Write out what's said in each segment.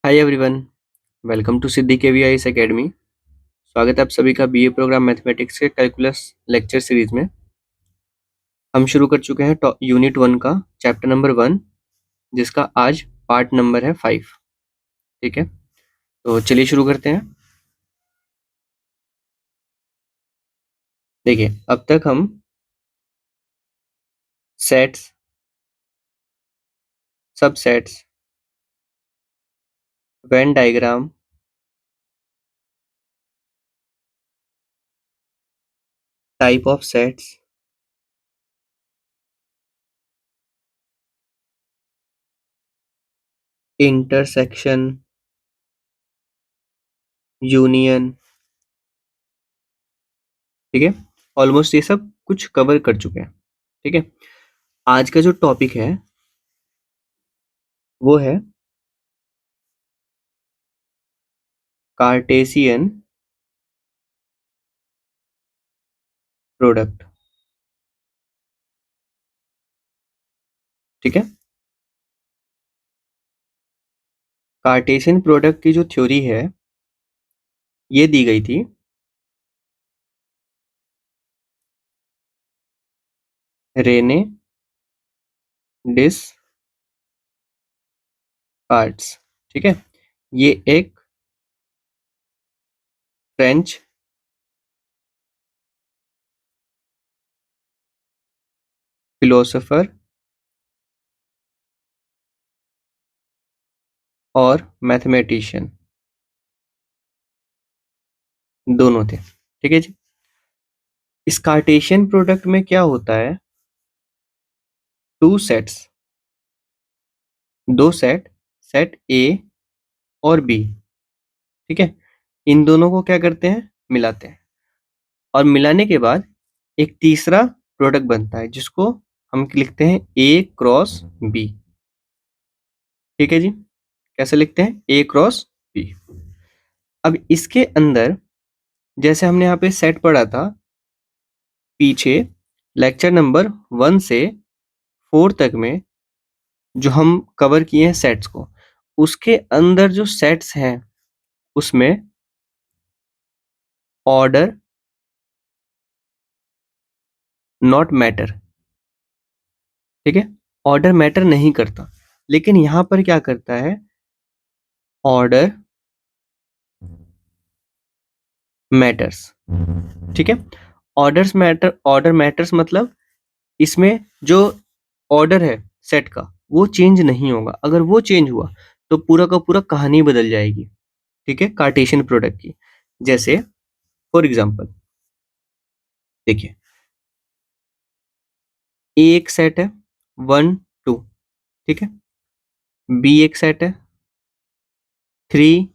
Hi everyone, welcome to Siddhi KVIS academy. स्वागत है आप सभी का बीए प्रोग्राम मैथमेटिक्स के कैलकुलस लेक्चर सीरीज में। हम शुरू कर चुके हैं यूनिट 1 का चैप्टर नंबर 1, जिसका आज पार्ट नंबर है 5। ठीक है, तो चलिए शुरू करते हैं। देखिए, अब तक हम sets, subsets, Venn diagram, type of sets, intersection, union, ठीक है, ऑलमोस्ट ये सब कुछ कवर कर चुके हैं। ठीक है, आज का जो टॉपिक है वो है कार्टेशियन प्रोडक्ट। ठीक है, कार्टेशियन प्रोडक्ट की जो थ्योरी है ये दी गई थी रेने डिस्कार्ट्स। ठीक है, ये एक फ्रेंच फिलोसोफर और मैथमेटिशियन दोनों थे। ठीक है जी, इस कार्टेशियन प्रोडक्ट में क्या होता है, टू सेट्स, दो सेट, सेट ए और बी। ठीक है, इन दोनों को क्या करते हैं, मिलाते हैं, और मिलाने के बाद एक तीसरा प्रोडक्ट बनता है जिसको हम लिखते हैं ए क्रॉस बी। ठीक है जी, कैसे लिखते हैं, ए क्रॉस बी। अब इसके अंदर जैसे हमने यहाँ पे सेट पढ़ा था पीछे लेक्चर नंबर 1 से 4 तक में, जो हम कवर किए हैं सेट्स को, उसके अंदर जो सेट्स हैं उसमें ऑर्डर नॉट मैटर। ठीक है, ऑर्डर मैटर नहीं करता, लेकिन यहां पर क्या करता है, ऑर्डर मैटर्स। ठीक है, ऑर्डर मैटर्स मतलब इसमें जो ऑर्डर है सेट का वो चेंज नहीं होगा। अगर वो चेंज हुआ तो पूरा का पूरा कहानी बदल जाएगी। ठीक है, कार्टेशियन प्रोडक्ट की। जैसे फॉर एग्जांपल देखिए, ए एक सेट है 1 2, ठीक है, बी एक सेट है 3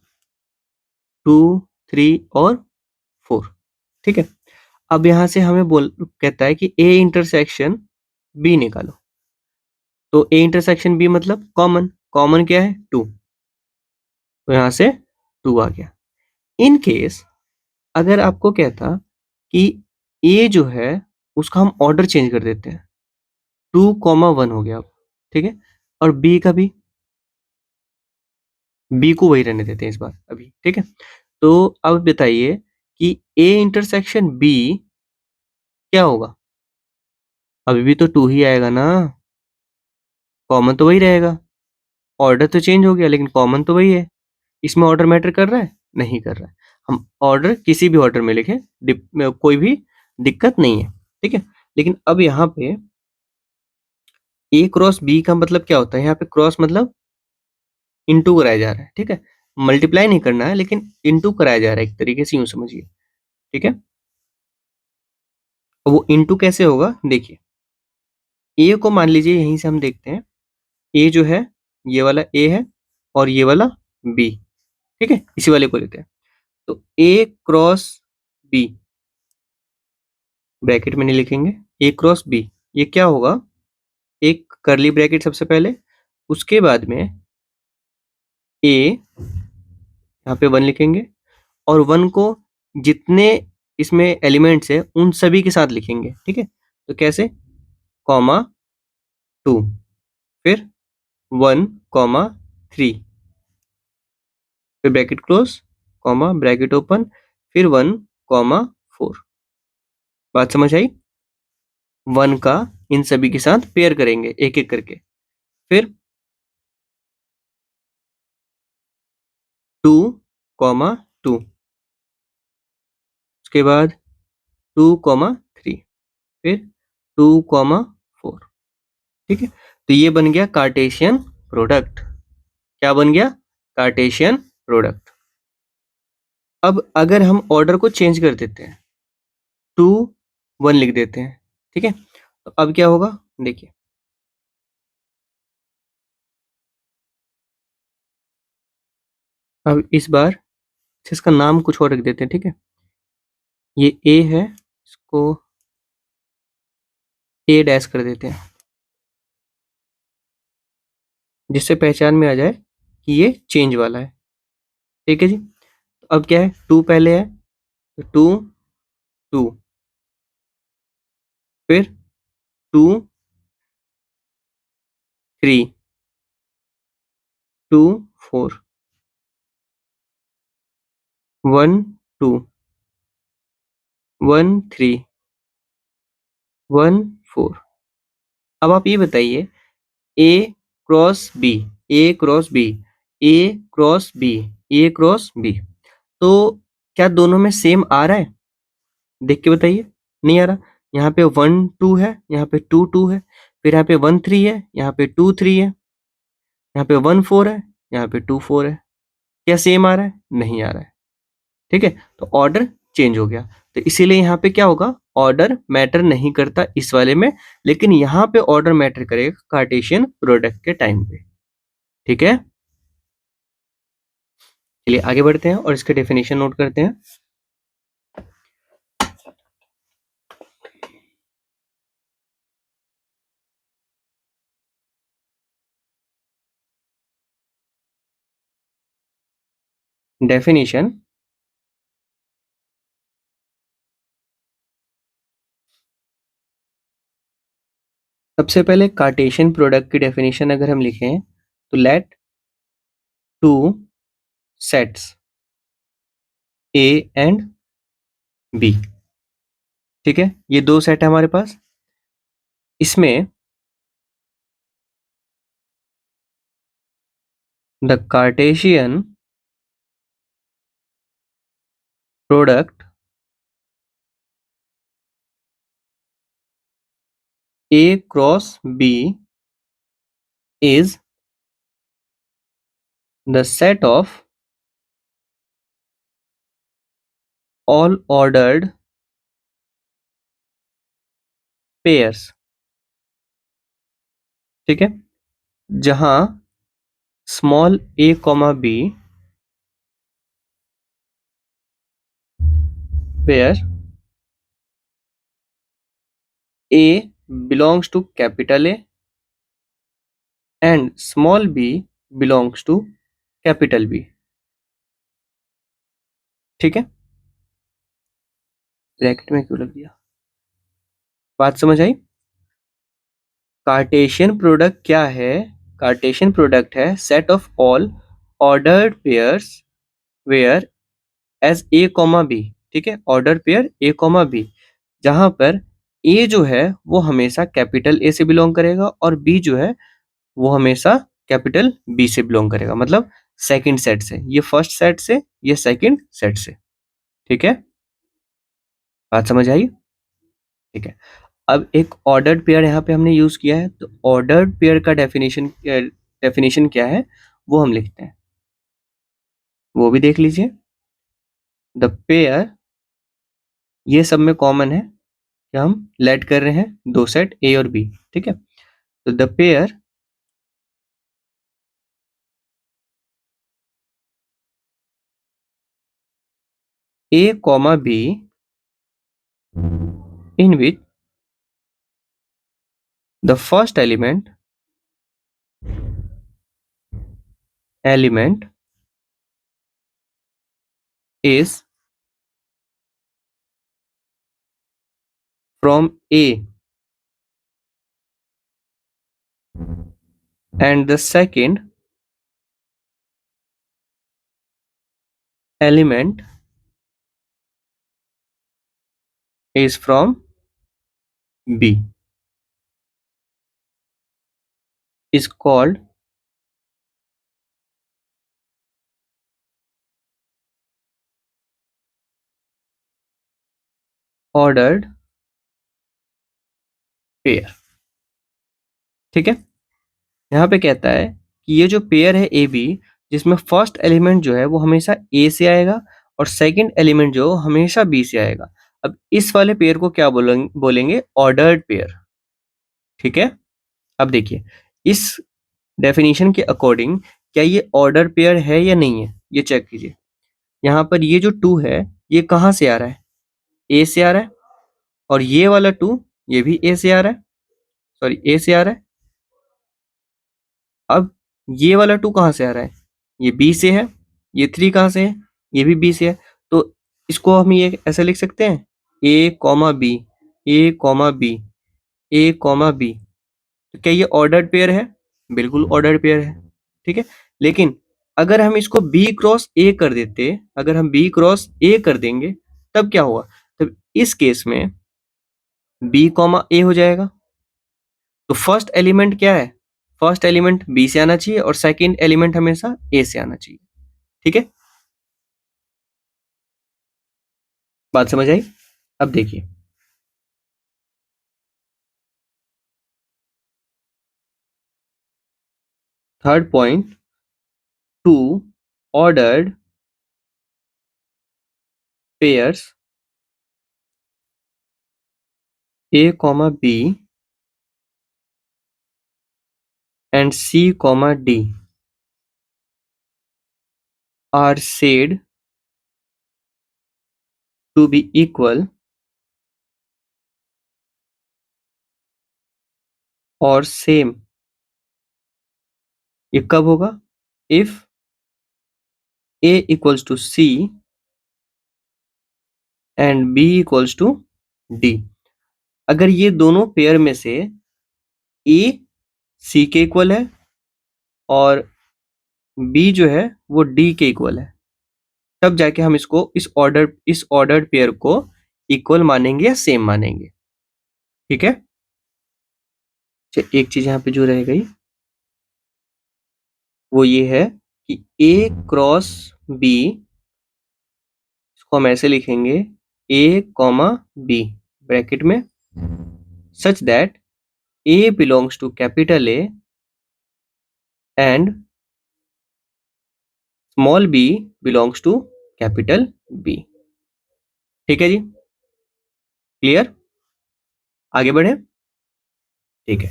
2 3 और 4। ठीक है, अब यहां से हमें बोल कहता है कि ए इंटरसेक्शन बी निकालो। तो ए इंटरसेक्शन बी मतलब कॉमन, कॉमन क्या है 2, तो यहां से 2 आ गया। इन केस अगर आपको कहता कि ए जो है उसका हम ऑर्डर चेंज कर देते हैं, 2,1 हो गया अब। ठीक है, और बी का भी, बी को वही रहने देते हैं इस बार अभी। ठीक है, तो अब बताइए कि ए इंटरसेक्शन बी क्या होगा, अभी भी तो 2 ही आएगा ना, कॉमन तो वही रहेगा। ऑर्डर तो चेंज हो गया लेकिन कॉमन तो वही है। इसमें ऑर्डर मैटर कर रहा है, नहीं कर रहा है। हम ऑर्डर किसी भी ऑर्डर में लिखें, कोई भी दिक्कत नहीं है। ठीक है, लेकिन अब यहाँ पे ए क्रॉस बी का मतलब क्या होता है, यहाँ पे क्रॉस मतलब इनटू कराया जा रहा है। ठीक है, मल्टीप्लाई नहीं करना है लेकिन इनटू कराया जा रहा है, एक तरीके से यूं समझिए। ठीक है, वो इनटू कैसे होगा, देखिए ए को मान लीजिए, यहीं से हम देखते हैं, ए जो है ये वाला ए है और ये वाला बी। ठीक है, इसी वाले को लेते हैं। तो ए क्रॉस बी, ब्रैकेट में नहीं लिखेंगे, ए क्रॉस बी, ये क्या होगा, एक करली ब्रैकेट सबसे पहले, उसके बाद में ए, यहाँ पे 1 लिखेंगे, और 1 को जितने इसमें एलिमेंट्स है उन सभी के साथ लिखेंगे। ठीक है, तो कैसे, कॉमा 2, फिर 1 कॉमा 3, फिर bracket close, comma, bracket open, फिर 1, कॉमा, 4। बात समझ आई? 1 का इन सभी के साथ पेयर करेंगे एक एक करके। फिर 2, कॉमा, 2, उसके बाद 2, कॉमा, 3, फिर 2, कॉमा, 4। ठीक है, तो ये बन गया कार्टेशियन प्रोडक्ट। क्या बन गया? Cartesian product. अब अगर हम ऑर्डर को चेंज कर देते हैं, 2, 1 लिख देते हैं, ठीक है, तो अब क्या होगा देखिए। अब इस बार इसका नाम कुछ और रख देते हैं, ठीक है। ये ए है, इसको ए डैश कर देते हैं, जिससे पहचान में आ जाए कि ये चेंज वाला है। ठीक है जी। तो अब क्या है, 2 पहले है, तो 2, 2, फिर 2, 3, 2, 4, 1, 2, 1, 3, 1, 4। अब आप ये बताइए, ए क्रॉस बी, ए क्रॉस बी, ए क्रॉस बी, ए क्रॉस बी, तो क्या दोनों में सेम आ रहा है? देख के बताइए। नहीं आ रहा। यहाँ पे 1, 2 है, यहाँ पे 2, 2 है, फिर यहाँ पे 1, 3 है, यहाँ पे 2, 3 है, यहाँ पे 1, 4 है, यहाँ पे 2, 4 है। क्या सेम आ रहा है? नहीं आ रहा है। ठीक है, तो ऑर्डर चेंज हो गया। तो इसीलिए यहाँ पे क्या होगा, ऑर्डर मैटर नहीं करता इस वाले में, लेकिन यहाँ पे ऑर्डर मैटर करेगा कार्टेशियन प्रोडक्ट के टाइम पे। ठीक है, चलिए आगे बढ़ते हैं और इसके डेफिनेशन नोट करते हैं। डेफिनेशन, सबसे पहले कार्टेशियन प्रोडक्ट की डेफिनेशन अगर हम लिखें, तो let two sets A and B. ठीक है, ये दो सेट है हमारे पास। इसमें the Cartesian product A cross B is the set of all ordered pairs। ठीक है, जहां small A comma B where a belongs to capital A and small b belongs to capital B। ठीक है, bracket में क्यों लग दिया? बात समझ आई? कार्टेशियन प्रोडक्ट क्या है? कार्टेशियन प्रोडक्ट है set of all ordered pairs where as A comma B. ठीक है, order pair A comma B, जहां पर ए जो है वो हमेशा कैपिटल ए से बिलोंग करेगा और बी जो है वो हमेशा कैपिटल बी से बिलोंग करेगा, मतलब सेकंड सेट से, ये फर्स्ट सेट से, ये सेकंड सेट से। ठीक है, बात समझ आई? ठीक है, अब एक ऑर्डर्ड पेयर यहाँ पे हमने यूज किया है, तो ऑर्डर्ड पेयर का डेफिनेशन क्या है वो हम लिखते हैं, वो भी देख लीजिए। द पेयर, ये सब में कॉमन है कि हम लेट कर रहे हैं दो सेट ए और बी। ठीक है, तो the pair A comma B in which the first element is from A and the second element is from B is called ordered pair। ठीक है, यहाँ पे कहता है कि ये जो पेयर है ए बी, जिसमें फर्स्ट एलिमेंट जो है वो हमेशा ए से आएगा और सेकंड एलिमेंट जो हमेशा बी से आएगा। अब इस वाले पेयर को क्या बोलेंगे ऑर्डर्ड पेयर। ठीक है, अब देखिए इस डेफिनेशन के अकॉर्डिंग क्या ये ऑर्डर पेयर है या नहीं है, ये चेक कीजिए। यहाँ पर ये जो टू है ये कहाँ से आ रहा है, ए से आ रहा है, और ये वाला टू ये भी ए से आ रहा है, सॉरी ए से आ रहा है। अब ये वाला टू कहाँ से आ रहा है, ये बी से है। ये थ्री कहाँ से है, ये भी बी से है। तो इसको हम ये ऐसे लिख सकते हैं ए कॉमा बी, ए कॉमा बी, ए कॉमा बी। तो क्या ये ऑर्डर्ड पेयर है, बिल्कुल ऑर्डर्ड पेयर है। ठीक है, लेकिन अगर हम इसको बी क्रॉस ए कर देते, अगर हम बी क्रॉस ए कर देंगे तब क्या होगा, तब इस केस में बी कॉमा ए हो जाएगा। तो फर्स्ट एलिमेंट क्या है, फर्स्ट एलिमेंट बी से आना चाहिए और सेकंड एलिमेंट हमेशा ए से आना चाहिए। ठीक है, बात समझ आई। अब देखिए third point, two ordered pairs A comma B and C comma D are said to be equal or same। ये कब होगा, if a equals to c and b equals to d। अगर ये दोनों पेयर में से a c के equal है और b जो है वो d के इक्वल है, तब जाके हम इसको इस ऑर्डर्ड पेयर को इक्वल मानेंगे या सेम मानेंगे। ठीक है, अच्छा एक चीज यहाँ पे जो रह गई वो ये है कि a क्रॉस b, इसको हम ऐसे लिखेंगे a कॉमा b ब्रैकेट में, such that a belongs to capital A and small b belongs to capital B। ठीक है जी, क्लियर, आगे बढ़े। ठीक है,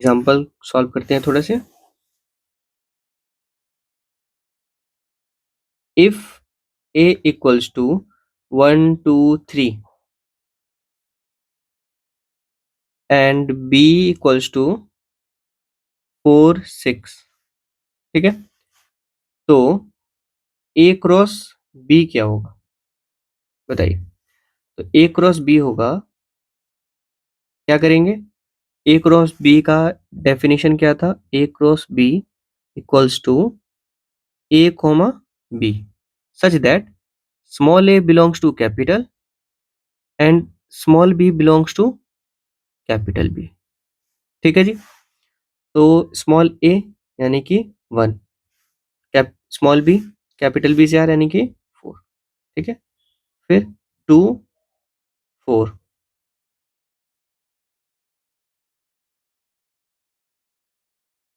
एग्जाम्पल सॉल्व करते हैं थोड़े से। If a equals to 1 2 3 and b equals to 4 6, ठीक है, तो a क्रॉस b क्या होगा बताइए। तो a क्रॉस b होगा, क्या करेंगे, ए क्रॉस बी का डेफिनेशन क्या था, A cross B equals to A comma B such that small A belongs to capital and small B belongs to capital B. ठीक है जी, तो स्मॉल ए यानी कि 1, cap small B capital B से आ रहा यानी कि 4। ठीक है, फिर 2 4,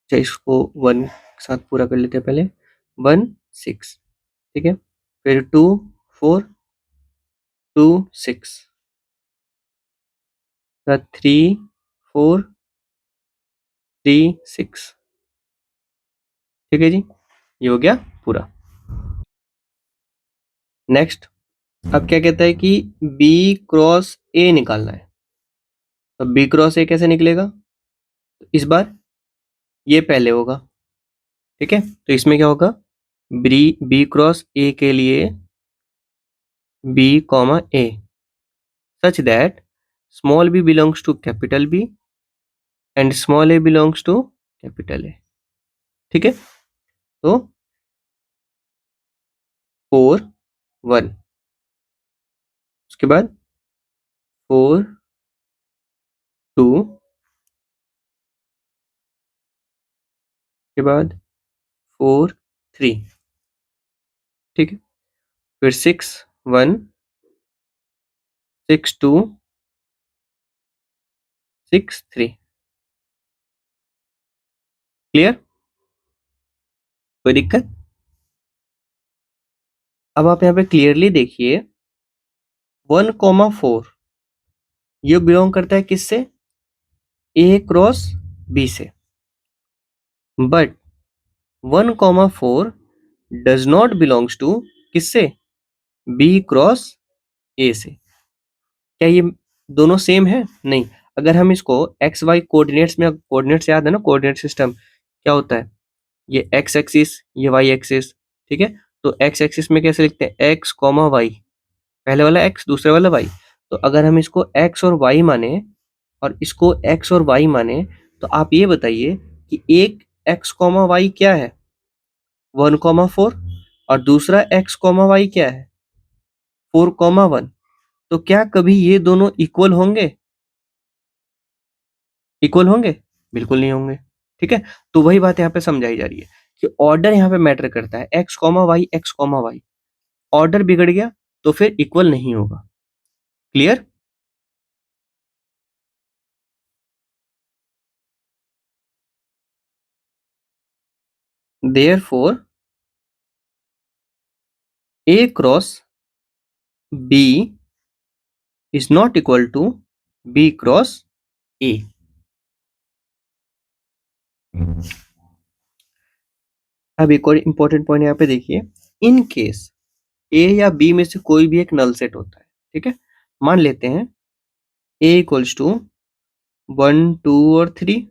अच्छा इसको 1 के साथ पूरा कर लेते हैं पहले, 1 6। ठीक है, फिर 2 4 2 6, 3 4 3 6। ठीक है जी, ये हो गया पूरा। नेक्स्ट, अब क्या कहता है कि B क्रॉस A निकालना है। तो B क्रॉस A कैसे निकलेगा, तो इस बार ये पहले होगा। ठीक है, तो इसमें क्या होगा, B क्रॉस A के लिए B comma A such that small b belongs to capital B and small a belongs to capital A। ठीक है, तो 4 1, उसके बाद 4 2, के बाद 4 3, ठीक है। फिर 6 1 6 2 6 3। क्लियर? कोई दिक्कत? अब आप यहाँ पे क्लियरली देखिए 1,4 ये बिलोंग करता है किससे? ए क्रॉस बी से। But 1,4 does not belongs to किससे? बी क्रॉस ए से। क्या ये दोनों सेम है? नहीं। अगर हम इसको एक्स वाई कोऑर्डिनेट्स में, कोऑर्डिनेट्स याद है ना, कोऑर्डिनेट सिस्टम क्या होता है? ये एक्स एक्सिस, ये वाई एक्सिस, ठीक है। तो एक्स एक्सिस में कैसे लिखते हैं? एक्स कॉमा वाई, पहले वाला एक्स दूसरे वाला वाई। तो अगर हम इसको एक्स और वाई माने और इसको एक्स और वाई माने, तो आप ये बताइए कि एक एक्स कॉमा वाई क्या है? 1,4। और दूसरा एक्स कॉमा वाई क्या है? 4,1। तो क्या कभी ये दोनों इक्वल होंगे? इक्वल होंगे? बिल्कुल नहीं होंगे, ठीक है। तो वही बात यहाँ पे समझाई जा रही है कि ऑर्डर यहाँ पे मैटर करता है। X comma Y, X comma Y, order बिगड़ गया तो फिर इक्वल नहीं होगा। Clear? Therefore A cross B is not equal to B cross A. अब एक और इंपॉर्टेंट पॉइंट यहाँ पे देखिए, इन केस ए या बी में से कोई भी एक नल सेट होता है, ठीक है। मान लेते हैं ए इक्वल्स टू 1 2 और 3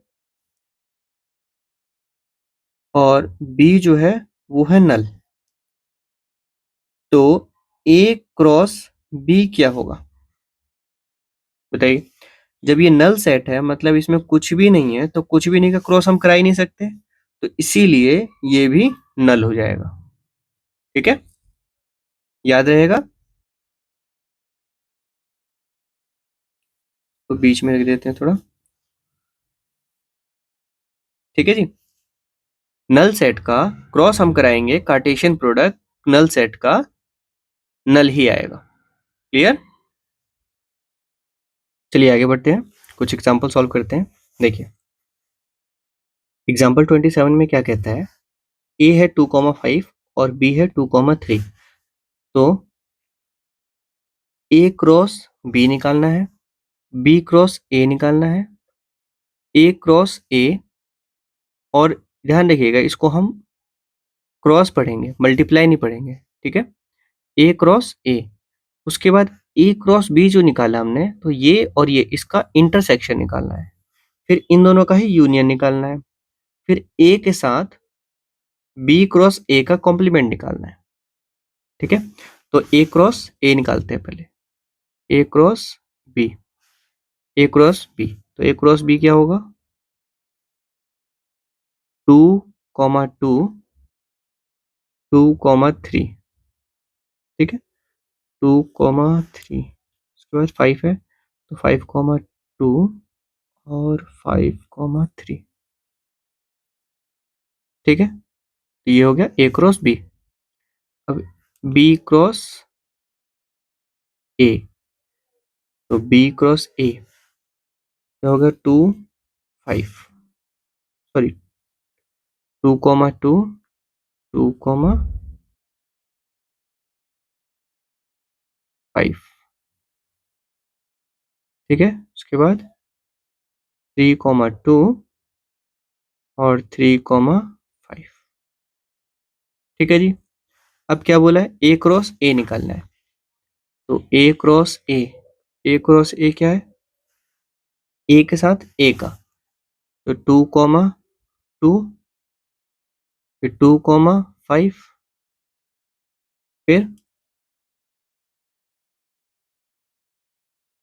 और बी जो है वो है नल। तो ए क्रॉस बी क्या होगा बताइए? जब ये नल सेट है मतलब इसमें कुछ भी नहीं है, तो कुछ भी नहीं का क्रॉस हम करा ही नहीं सकते, तो इसीलिए ये भी नल हो जाएगा। ठीक है, याद रहेगा। तो बीच में रख देते हैं थोड़ा, ठीक है जी। नल सेट का क्रॉस हम कराएंगे, कार्टेशियन प्रोडक्ट नल सेट का नल ही आएगा। क्लियर? चलिए आगे बढ़ते हैं, कुछ एग्जांपल सॉल्व करते हैं। देखिए एग्जांपल 27 में क्या कहता है, ए है 2,5 और बी है 2,3। तो ए क्रॉस बी निकालना है, बी क्रॉस ए निकालना है, ए क्रॉस ए, और ध्यान रखिएगा इसको हम क्रॉस पढ़ेंगे, मल्टीप्लाई नहीं पढ़ेंगे, ठीक है। ए क्रॉस ए, उसके बाद ए क्रॉस बी जो निकाला हमने, तो ये और ये इसका इंटरसेक्शन निकालना है, फिर इन दोनों का ही यूनियन निकालना है, फिर ए के साथ बी क्रॉस ए का कॉम्प्लीमेंट निकालना है। ठीक है, तो ए क्रॉस ए निकालते हैं पहले, ए क्रॉस बी, ए क्रॉस बी, तो ए क्रॉस बी क्या होगा? 2,2, 2,3, ठीक है, 2,3, उसके बाद 5 है, तो 5,2 और 5,3, ठीक है। तो ये हो गया ए क्रॉस बी। अब बी क्रॉस ए, तो बी क्रॉस ए क्या होगा? 2,5, सॉरी 2,2, 2,5, ठीक है। उसके बाद 3,2 और 3,5, ठीक है जी। अब क्या बोला है? ए क्रॉस ए निकालना है, तो ए क्रॉस ए, ए क्रॉस ए क्या है? ए के साथ ए का, तो 2,2, फिर 2,5, फिर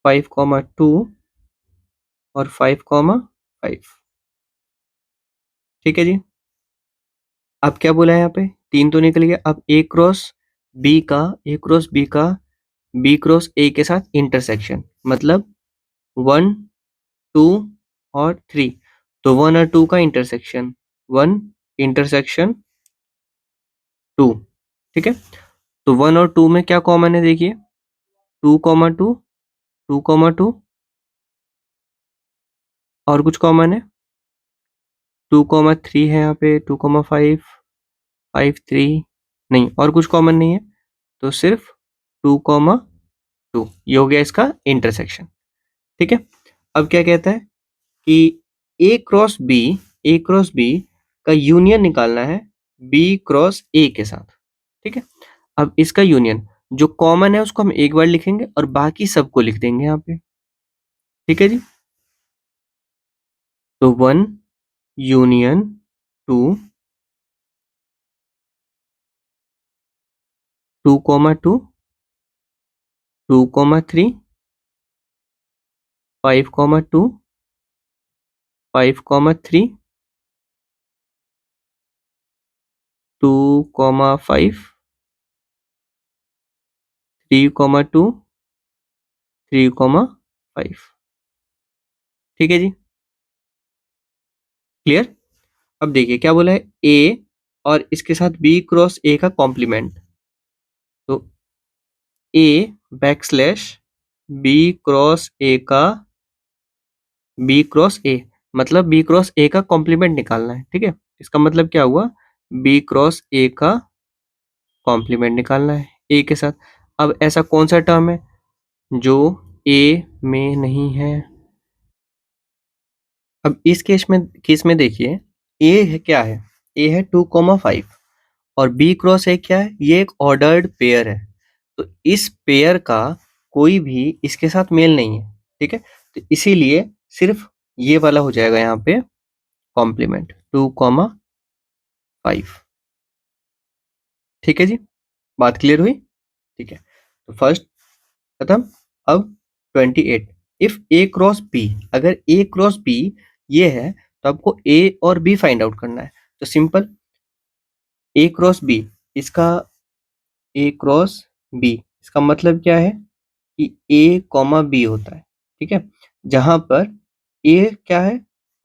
5,2 और 5,5, ठीक है जी। अब क्या बोला है यहाँ पे? 3 तो निकल गया, अब ए क्रॉस बी का बी क्रॉस ए के साथ इंटरसेक्शन, मतलब 1 2 और 3, तो 1 और 2 का इंटरसेक्शन, 1 इंटरसेक्शन 2, ठीक है। तो 1 और 2 में क्या कॉमन है, देखिए 2, 2, और कुछ कॉमन है, 2, 3 है यहाँ पे, 2, 5, 5, 3, नहीं और कुछ कॉमन नहीं है, तो सिर्फ 2, 2 ये हो गया इसका इंटरसेक्शन, ठीक है। अब क्या कहता है कि ए क्रॉस बी का यूनियन निकालना है बी क्रॉस ए के साथ, ठीक है। अब इसका यूनियन जो कॉमन है उसको हम एक बार लिखेंगे और बाकी सबको लिख देंगे यहाँ पे, ठीक है जी। तो 1 यूनियन 2, 2, 2, 2, 3, 5, 2, 5, 3, 2, 5, 3, 2, 3, 5, ठीक है जी, क्लियर। अब देखिए क्या बोला है, ए और इसके साथ बी क्रॉस ए का कॉम्प्लीमेंट, तो ए बैकस्लैश बी क्रॉस ए का बी क्रॉस ए, मतलब बी क्रॉस ए का कॉम्प्लीमेंट निकालना है, ठीक है। इसका मतलब क्या हुआ, बी क्रॉस ए का कॉम्प्लीमेंट निकालना है ए के साथ। अब ऐसा कौन सा टर्म है जो ए में नहीं है। अब इस केस में देखिए ए है क्या है, ए है 2, 5 और बी क्रॉस ए क्या है, ये एक ऑर्डर्ड पेयर है, तो इस पेयर का कोई भी इसके साथ मेल नहीं है, ठीक है। तो इसीलिए सिर्फ ये वाला हो जाएगा यहाँ पे कॉम्प्लीमेंट 2, 5, ठीक है जी, बात क्लियर हुई, ठीक है। तो फर्स्ट खत्म। अब 28, इफ ए क्रॉस बी, अगर ए क्रॉस बी ये है तो आपको ए और बी फाइंड आउट करना है, तो सिंपल ए क्रॉस बी, इसका ए क्रॉस बी इसका मतलब क्या है कि ए कॉमा बी होता है, ठीक है, जहां पर ए क्या है,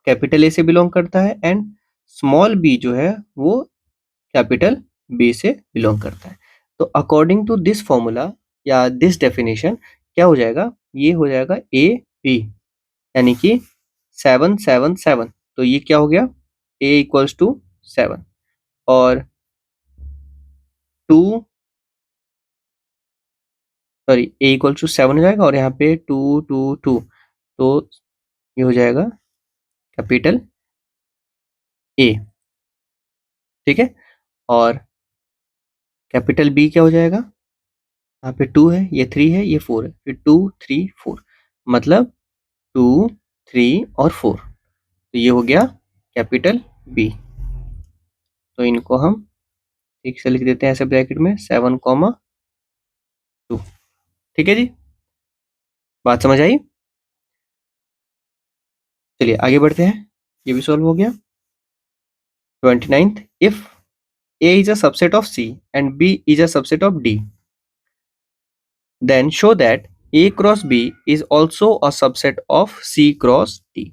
कैपिटल ए से बिलोंग करता है एंड स्मॉल बी जो है वो कैपिटल बी से बिलोंग करता है। तो अकॉर्डिंग टू दिस फॉर्मूला या दिस डेफिनेशन क्या हो जाएगा, ये हो जाएगा ए बी, यानी कि 7, 7, 7, तो ये क्या हो गया, ए इक्वल्स टू 7 और 2, सॉरी ए इक्वल्स टू 7 हो जाएगा और यहाँ पे 2, 2, 2, तो ये हो जाएगा कैपिटल ए, ठीक है। और कैपिटल बी क्या हो जाएगा, यहाँ पे 2 है, ये 3 है, ये 4 है, फिर 2, 3, 4, मतलब 2, 3 और 4, तो ये हो गया कैपिटल बी। तो इनको हम ठीक से लिख देते हैं ऐसे ब्रैकेट में 7, 2, ठीक है जी, बात समझ आई। चलिए आगे बढ़ते हैं, ये भी सॉल्व हो गया। 29th, if A is a subset of C and B is a subset of D, then show that A cross B is also a subset of C cross D।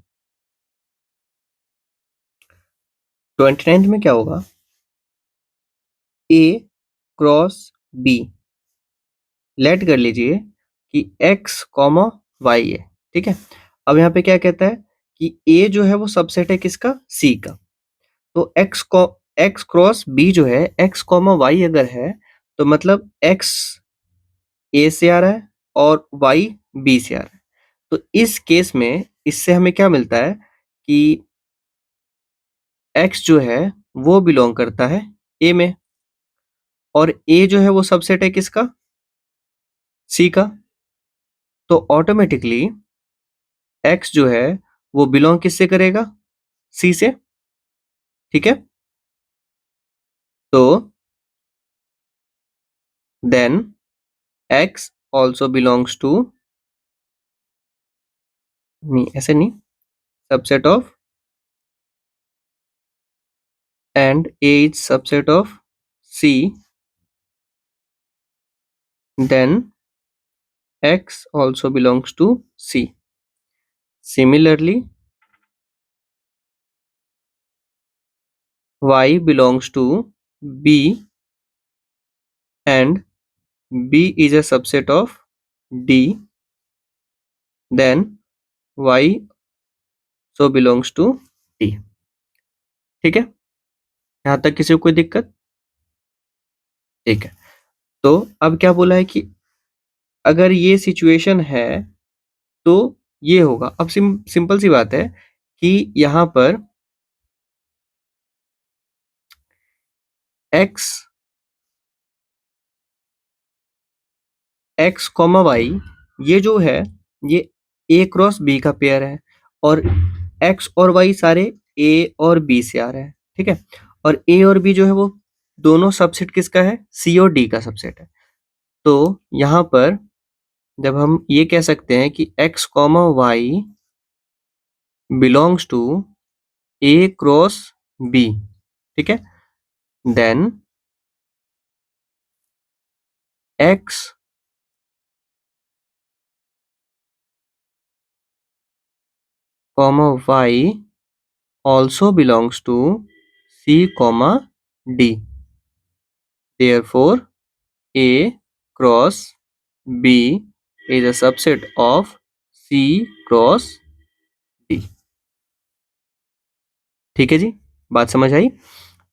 29th में क्या होगा, A cross B, late कर लीजिए कि x comma Y है, ठीक है। अब यहाँ पे क्या कहता है कि A जो है वो सबसेट है किसका, C का, तो x क्रॉस B जो है x कॉमा वाई अगर है तो मतलब x A से आ रहा है और y B से आ रहा है, तो इस केस में इससे हमें क्या मिलता है कि x जो है वो बिलोंग करता है A में और A जो है वो सबसेट है किसका, C का, तो ऑटोमेटिकली x जो है वो बिलोंग किससे करेगा, C से, ठीक है। तो then x also belongs to, नहीं ऐसे नहीं, subset of and A is subset of C then X also belongs to C. Similarly, Y belongs to B and B is a subset of D, then Y so belongs to D. ठीक है, यहाँ तक किसी को कोई दिक्कत? ठीक है, तो अब क्या बोला है कि अगर ये सिचुएशन है तो ये होगा। अब सिंपल सी बात है कि यहाँ पर x कॉमा वाई ये जो है ये a क्रॉस b का पेयर है और x और y सारे a और b से आ रहे हैं, ठीक है। और a और b जो है वो दोनों सबसेट किसका है? c और d का सबसेट है। तो यहाँ पर जब हम ये कह सकते हैं कि x comma Y belongs to a cross b, ठीक है, then x comma y also belongs to C comma D. Therefore, A cross B is a subset of C cross D. ठीक है जी, बात समझ आई?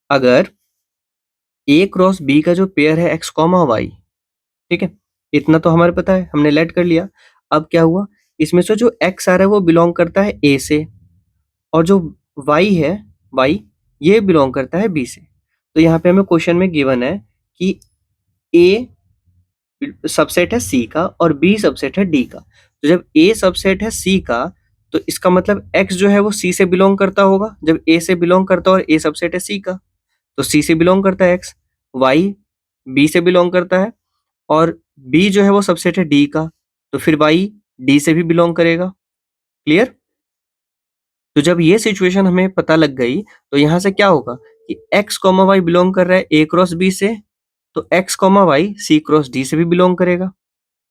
अगर A क्रॉस B का जो pair है x कॉमा वाई, ठीक है, इतना तो हमारे पता है, हमने लेट कर लिया। अब क्या हुआ, इसमें से जो x आ रहा है वो बिलोंग करता है A से और जो y है y ये बिलोंग करता है b से। तो यहाँ पे हमें क्वेश्चन में गिवन है कि a सबसेट है c का और b सबसेट है d का। तो जब a सबसेट है c का तो इसका मतलब x जो है वो c से बिलोंग करता होगा। जब a से बिलोंग करता है और a सबसेट है c का तो c से बिलोंग करता है x, y b से बिलोंग करता है और b जो है वो सबसेट है d का तो फिर y d से भी बिलोंग करेगा। क्लियर? तो जब ये सिचुएशन हमें पता लग गई तो यहाँ से क्या होगा कि x कॉमा वाई बिलोंग कर रहा है a क्रॉस b से तो x comma Y c cross d से भी बिलोंग करेगा,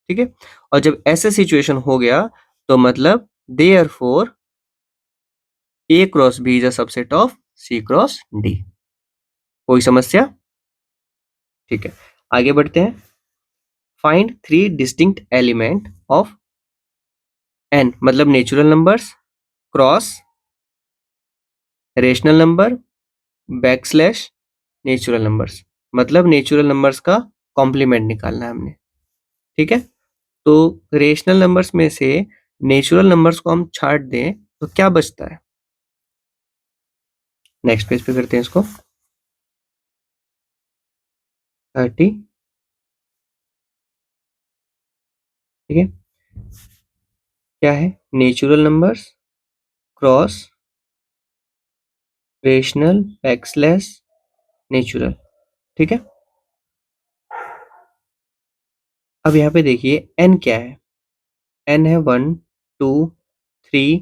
ठीक है। और जब ऐसे सिचुएशन हो गया तो मतलब therefore a cross b is a subset of c cross d। कोई समस्या? ठीक है, आगे बढ़ते हैं। Find three distinct element of n मतलब natural numbers cross rational number backslash natural numbers मतलब नेचुरल नंबर्स का कॉम्प्लीमेंट निकालना है हमने, ठीक है। तो रेशनल नंबर्स में से नेचुरल नंबर्स को हम छाट दें तो क्या बचता है? नेक्स्ट पेज पे करते हैं इसको। 30, ठीक है, क्या है? Natural numbers cross rational backslash natural, ठीक है। अब यहाँ पे देखिए n क्या है? n है 1 2 3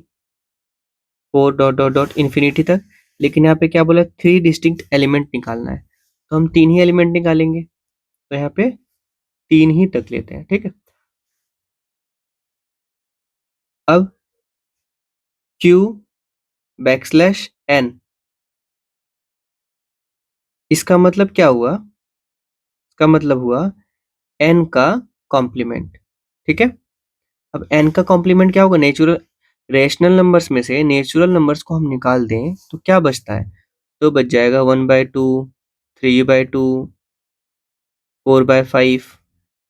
4 डॉट डॉट डॉट इन्फिनिटी तक। लेकिन यहाँ पे क्या बोला? थ्री डिस्टिंक्ट एलिमेंट निकालना है तो हम तीन ही एलिमेंट निकालेंगे। तो यहाँ पे तीन ही तक लेते हैं, ठीक है। अब q बैकस्लैश n इसका मतलब क्या हुआ? इसका मतलब हुआ n का कॉम्प्लीमेंट, ठीक है। अब n का कॉम्प्लीमेंट क्या होगा? नेचुरल रेशनल नंबर्स में से नेचुरल नंबर्स को हम निकाल दें तो क्या बचता है? तो बच जाएगा 1/2 3/2 4/5,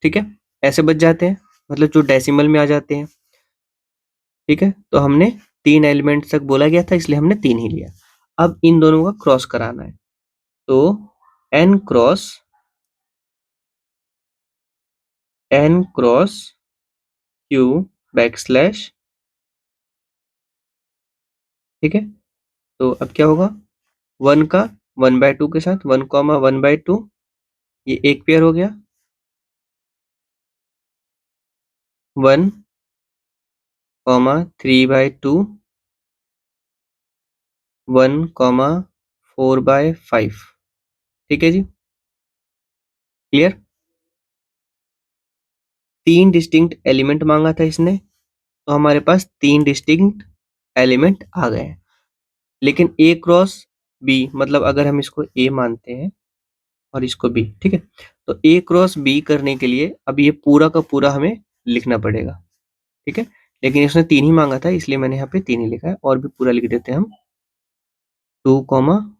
ठीक है। ऐसे बच जाते हैं मतलब जो डेसिमल में आ जाते हैं, ठीक है। तो हमने तीन एलिमेंट तक बोला गया था इसलिए हमने तीन ही लिया। अब इन दोनों का क्रॉस कराना है तो n क्रॉस q बैकस्लैश, ठीक है। तो अब क्या होगा? 1 का 1/2 के साथ 1 कॉमा 1/2 ये एक पेयर हो गया। 1 कॉमा 3/2 1 कॉमा 4/5, ठीक है जी। क्लियर? 3 डिस्टिंक्ट एलिमेंट मांगा था इसने, तो हमारे पास 3 डिस्टिंक्ट एलिमेंट आ गए हैं। लेकिन ए क्रॉस बी, मतलब अगर हम इसको ए मानते हैं और इसको बी, ठीक है, तो ए क्रॉस बी करने के लिए अब ये पूरा का पूरा हमें लिखना पड़ेगा, ठीक है। लेकिन इसने 3 ही मांगा था, इसलिए मैंने यहाँ पे 3 ही लिखा है। और भी पूरा लिख देते हैं हम, 2,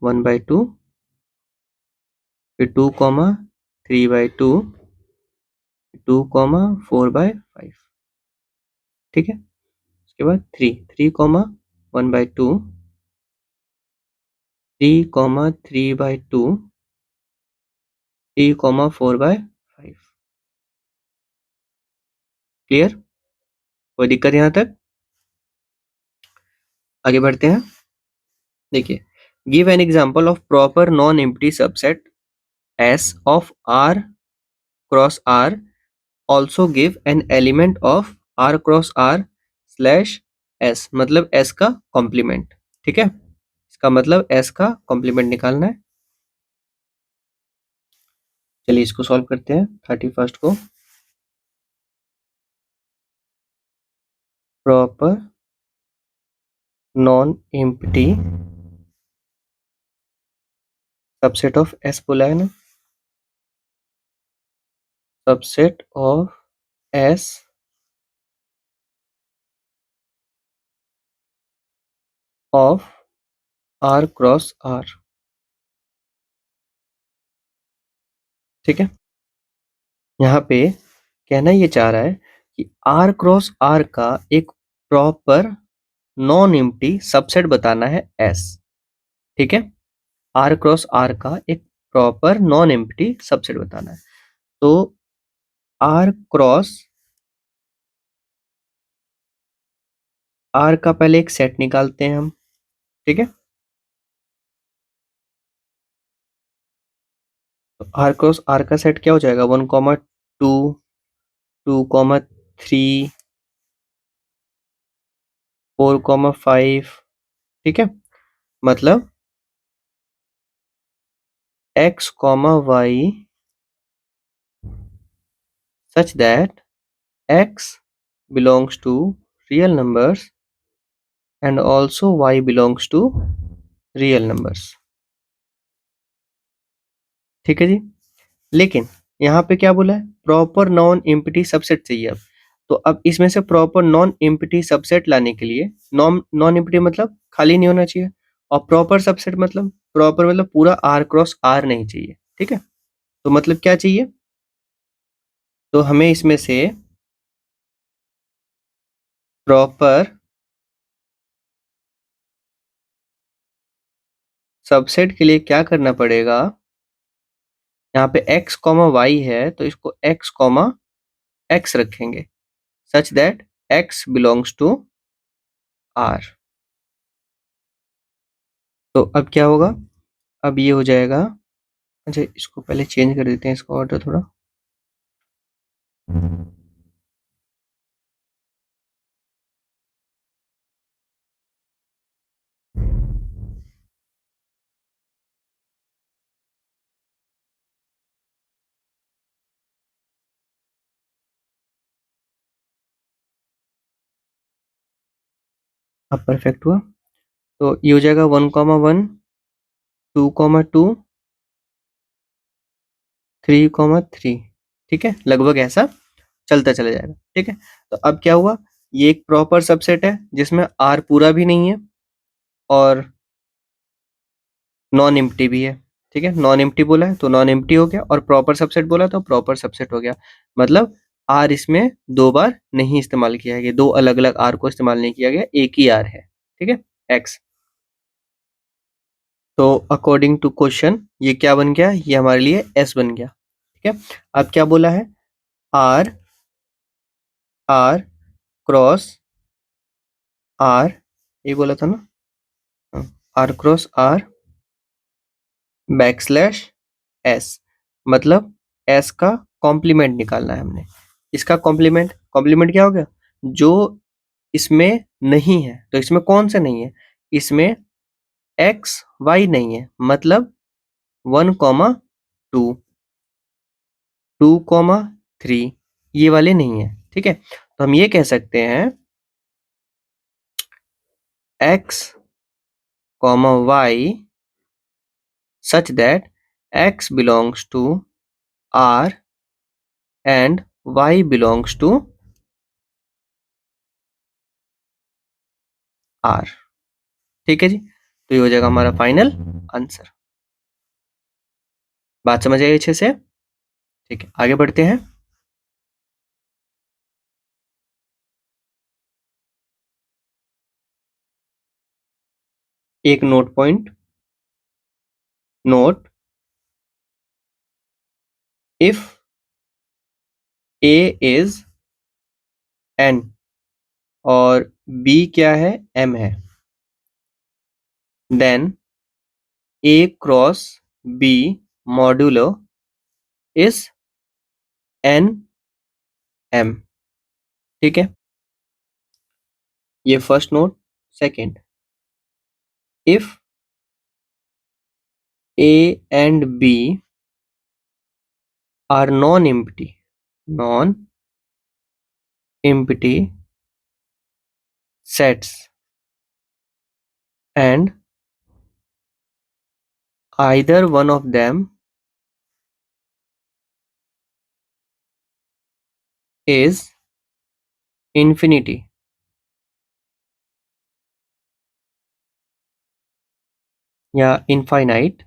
1/2, फिर 2, 3/2, 2, 4/5, ठीक है। उसके बाद 3, 1/2, 3, 3/2, 3, 4/5। क्लियर? कोई दिक्कत यहाँ तक? आगे बढ़ते हैं। देखिए, give an example of proper noun empty subset S of R cross R, also give an element of R cross R slash S, मतलब S का कॉम्प्लीमेंट, ठीक है। इसका मतलब S का कॉम्प्लीमेंट निकालना है। चलिए इसको सॉल्व करते हैं। 31st को proper noun empty subset of S बोला है ना, subset of S of R cross R, ठीक है। यहाँ पे कहना ये चाह रहा है कि R क्रॉस R का एक प्रॉपर नॉन एम्प्टी सबसेट बताना है S, ठीक है। R क्रॉस R का एक प्रॉपर नॉन एम्प्टी सबसेट बताना है। तो R क्रॉस R का पहले एक सेट निकालते हैं हम, ठीक है। तो R क्रॉस R का सेट क्या हो जाएगा, 1,2, 2,3, 4,5, ठीक है। मतलब x, y such that x belongs to real numbers and also y belongs to real numbers, ठीक है जी। लेकिन यहाँ पे क्या बोला है, प्रॉपर नॉन एम्प्टी सबसेट चाहिए अब। तो अब इसमें से प्रॉपर नॉन एम्प्टी सबसेट लाने के लिए, नॉन नॉन एम्प्टी मतलब खाली नहीं होना चाहिए, और प्रॉपर सबसेट मतलब प्रॉपर मतलब पूरा R क्रॉस R नहीं चाहिए, ठीक है। तो मतलब क्या चाहिए, तो हमें इसमें से प्रॉपर सबसेट के लिए क्या करना पड़ेगा, यहाँ पे x, y है तो इसको x, x रखेंगे, such that x belongs to R। तो अब क्या होगा, अब ये हो जाएगा, अच्छा इसको पहले चेंज कर देते हैं, इसका ऑर्डर थोड़ा। अब परफेक्ट हुआ। तो ये हो जाएगा 1,1, 2,2, 3,3, ठीक है। लगभग ऐसा चलता चला जाएगा, ठीक है। तो अब क्या हुआ, ये एक प्रॉपर सबसेट है जिसमें R पूरा भी नहीं है और नॉन एम्प्टी भी है, ठीक है। नॉन एम्प्टी बोला है तो नॉन एम्प्टी हो गया, और प्रॉपर सबसेट बोला तो प्रॉपर सबसेट हो गया। मतलब R इसमें 2 बार नहीं इस्तेमाल किया गया, 2 अलग-अलग R को इस्तेमाल नहीं किया गया, एक ही R है, ठीक है, X। तो अकॉर्डिंग टू क्वेश्चन ये क्या बन गया, ये हमारे लिए S बन गया, ठीक है। अब क्या बोला है, R क्रॉस R, ये बोला था ना, R cross R backslash S, मतलब S का कॉम्प्लीमेंट निकालना है हमने। इसका कॉम्प्लीमेंट, कॉम्प्लीमेंट क्या हो गया, जो इसमें नहीं है, तो इसमें कौन सा नहीं है, इसमें x y नहीं है, मतलब 1,2, 2,3, ये वाले नहीं है, ठीक है। तो हम ये कह सकते हैं x, y such that x belongs to R and y belongs to R, ठीक है जी। तो ये हो जाएगा हमारा फाइनल आंसर। बात समझ आई अच्छे से? ठीक है, आगे बढ़ते हैं। एक note point, note, if A is N और B क्या है, M है, then A cross B modulo is N M, ठीक है। ये first note. Second, if A and B are non-empty sets and either one of them is infinity, या infinite,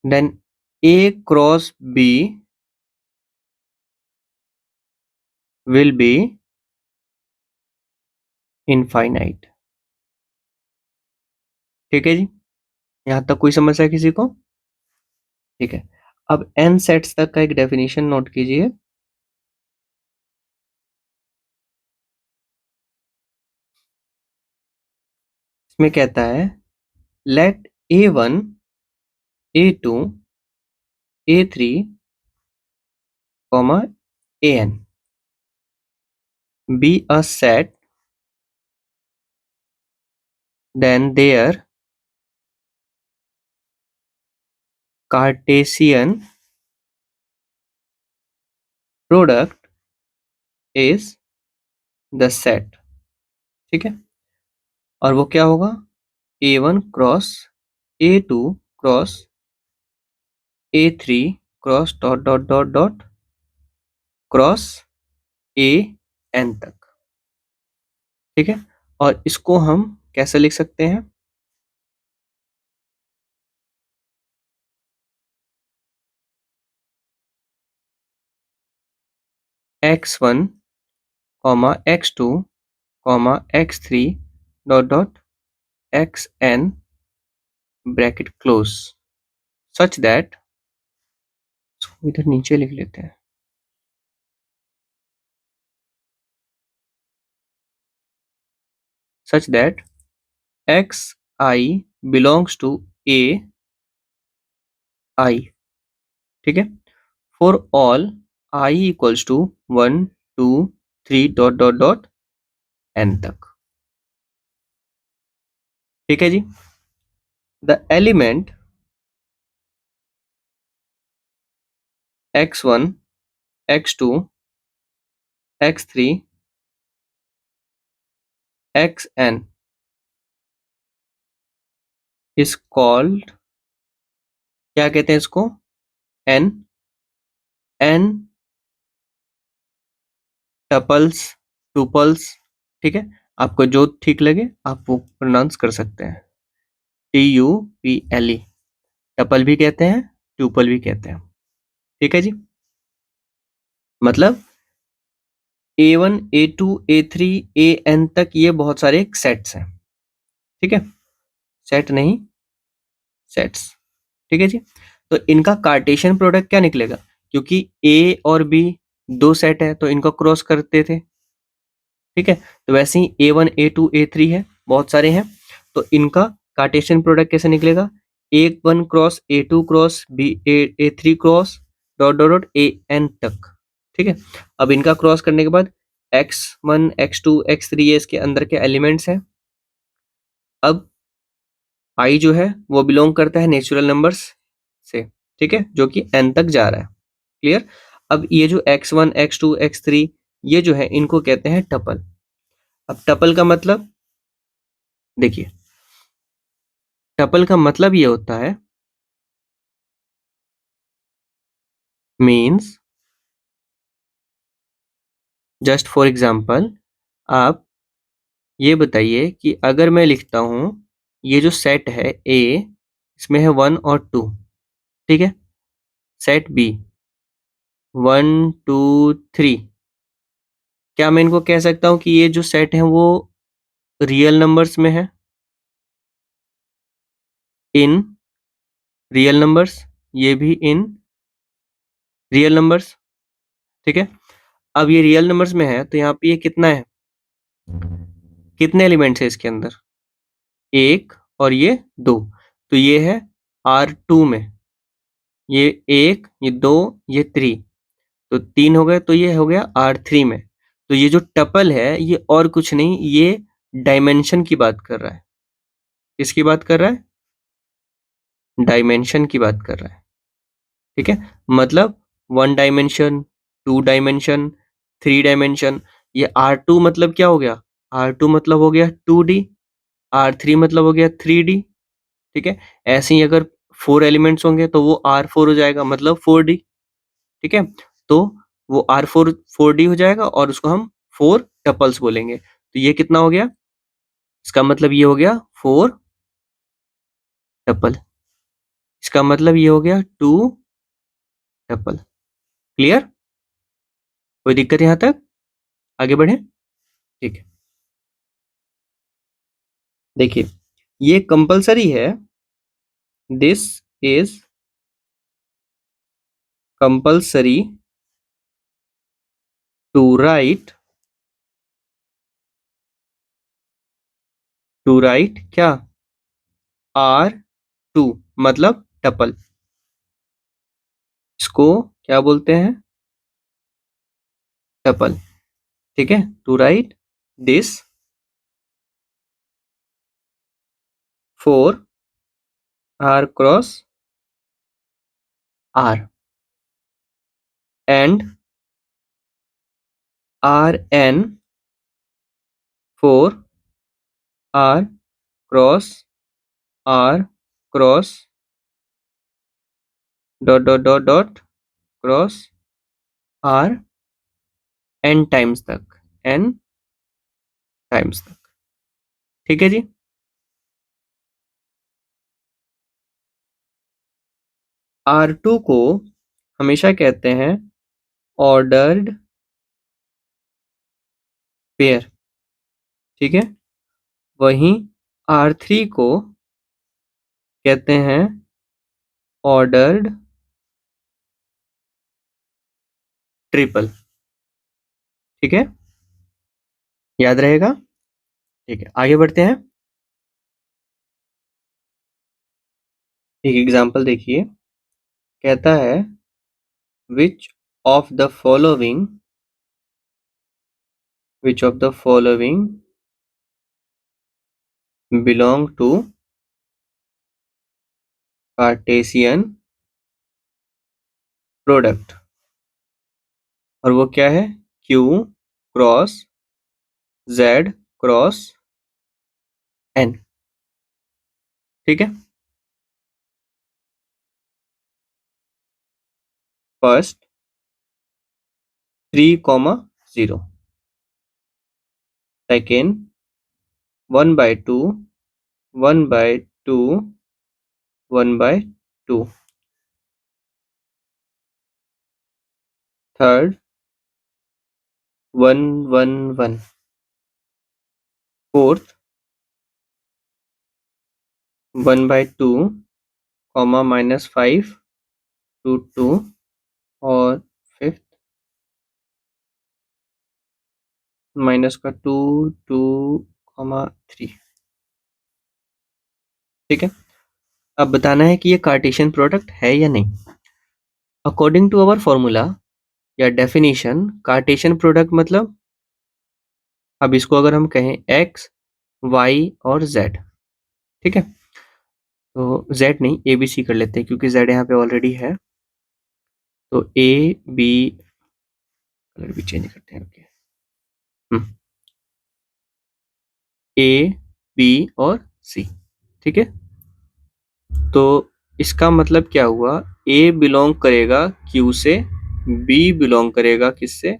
then A cross B will be infinite, ठीक है जी। यहाँ तक कोई समस्या किसी को? ठीक है। अब n सेट्स तक का एक डेफिनेशन नोट कीजिए। इसमें कहता है late A1, A2, A3, AN be a set, then their Cartesian product is the set, ठीक है। और वो क्या होगा, A1 cross A2 cross A3 cross dot dot dot dot cross AN तक, ठीक है। और इसको हम कैसे लिख सकते हैं, x1, x2, x3 dot dot xn bracket close, such that, इधर नीचे लिख लेते हैं, such that xi belongs to ai, ठीक है, for all i equals to 1 2 3 dot dot dot n तक, ठीक है जी। The element x1, x2, x3, xn is called, क्या कहते हैं इसको, n टपल्स, ठीक है। आपको जो ठीक लगे आप वो प्रोनाउंस कर सकते हैं, TUPLE, टपल भी कहते हैं, ट्यूपल भी कहते हैं, ठीक है जी। मतलब A1, A2, A3, AN तक ये बहुत सारे सेट्स हैं, ठीक है, सेट नहीं सेट्स, ठीक है जी। तो इनका कार्टेशियन प्रोडक्ट क्या निकलेगा, क्योंकि A और B दो सेट है तो इनको क्रॉस करते थे, ठीक है। तो वैसे ही A1, A2, A3 है, बहुत सारे हैं, तो इनका कार्टेशियन प्रोडक्ट कैसे निकलेगा, A1 cross A2 cross B A3 cross dot dot dot AN तक, ठीक है। अब इनका क्रॉस करने के बाद x1, x2, x3 ये इसके अंदर के एलिमेंट्स हैं। अब i जो है वो बिलोंग करता है नेचुरल नंबर्स से, ठीक है, जो कि n तक जा रहा है, क्लियर। अब ये जो x1 x2 x3 ये जो है इनको कहते हैं टपल। अब टपल का मतलब देखिए, टपल का मतलब ये होता है मीन्स, जस्ट फॉर एग्जांपल आप ये बताइए कि अगर मैं लिखता हूं ये जो सेट है ए, इसमें है 1 और 2, ठीक है। सेट बी 1 2 3, क्या मैं इनको कह सकता हूं कि ये जो सेट है वो रियल नंबर्स में है, इन रियल नंबर्स, ये भी इन रियल नंबर्स, ठीक है। अब ये रियल नंबर्स में है तो यहाँ पे ये कितना है, कितने एलिमेंट्स है इसके अंदर, एक और ये दो, तो ये है R2 में, ये एक, ये दो, ये थ्री, तो तीन हो गए, तो ये हो गया R3 में। तो ये जो टपल है ये और कुछ नहीं, ये डायमेंशन की बात कर रहा है। किसकी बात कर रहा है, डायमेंशन की बात कर रहा है, ठीक है। मतलब 1 डायमेंशन, 2 डायमेंशन, 3 डायमेंशन। ये R2 मतलब क्या हो गया, R2 मतलब हो गया 2D, R3 मतलब हो गया 3D, ठीक है। ऐसे ही अगर 4 एलिमेंट्स होंगे तो वो R4 हो जाएगा, मतलब 4D, ठीक है। तो वो R4 4D हो जाएगा और उसको हम 4 टपल्स बोलेंगे। तो ये कितना हो गया, इसका मतलब ये हो गया 4 टपल, इसका मतलब ये हो गया 2 टपल। क्लियर, कोई दिक्कत यहाँ तक, आगे बढ़े, ठीक है। देखिए ये कंपलसरी है, this is compulsory to write क्या, R2 मतलब टपल, इसको क्या बोलते हैं, टपल, ठीक है। To write this for R cross R and Rn for R cross R cross dot cross R n times तक, n टाइम्स तक, ठीक है जी। R2 को हमेशा कहते हैं ऑर्डर्ड पेयर, ठीक है। वहीं R3 को कहते हैं ऑर्डर्ड ट्रिपल, ठीक है, याद रहेगा, ठीक है। आगे बढ़ते हैं, एक एग्जांपल देखिए, कहता है which of the following belong to Cartesian product, और वो क्या है, Q cross Z cross N, ठीक है। First 3,0, second 1/2, 1/2, 1/2, third 1 1 1, fourth 1/2, -5 to 2, और फिफ्थ माइनस का 2 2,3, ठीक है। अब बताना है कि ये कार्टेशियन प्रोडक्ट है या नहीं। अकॉर्डिंग टू अवर फॉर्मूला या डेफिनेशन, कार्टेशियन प्रोडक्ट मतलब, अब इसको अगर हम कहें x y और z, ठीक है, तो z नहीं, ABC कर लेते हैं क्योंकि z यहाँ पे ऑलरेडी है, तो ए बी, कलर भी चेंज करते हैं, ओके, ए बी और सी, ठीक है। तो इसका मतलब क्या हुआ, ए बिलोंग करेगा क्यू से, बी बिलोंग करेगा किससे,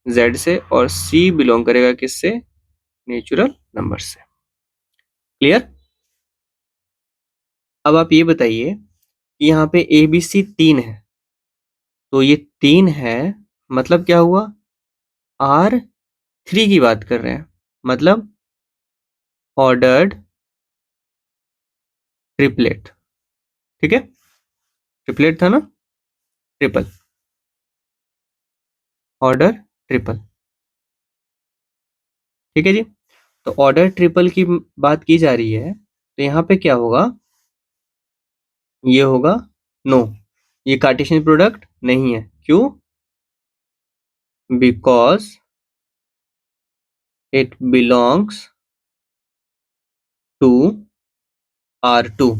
जेड से, और सी बिलोंग करेगा किससे, नेचुरल नंबर से। क्लियर। अब आप ये बताइए कि यहाँ पे ए बी सी 3 है, तो ये 3 है, मतलब क्या हुआ, R3 की बात कर रहे हैं, मतलब ऑर्डर्ड ट्रिपलेट, ठीक है। ट्रिपलेट था ना, ट्रिपल, ऑर्डर ट्रिपल, ठीक है जी। तो ऑर्डर ट्रिपल की बात की जा रही है, तो यहाँ पे क्या होगा, ये होगा नो, ये कार्टेशियन प्रोडक्ट नहीं है, क्यों, because it belongs to R2,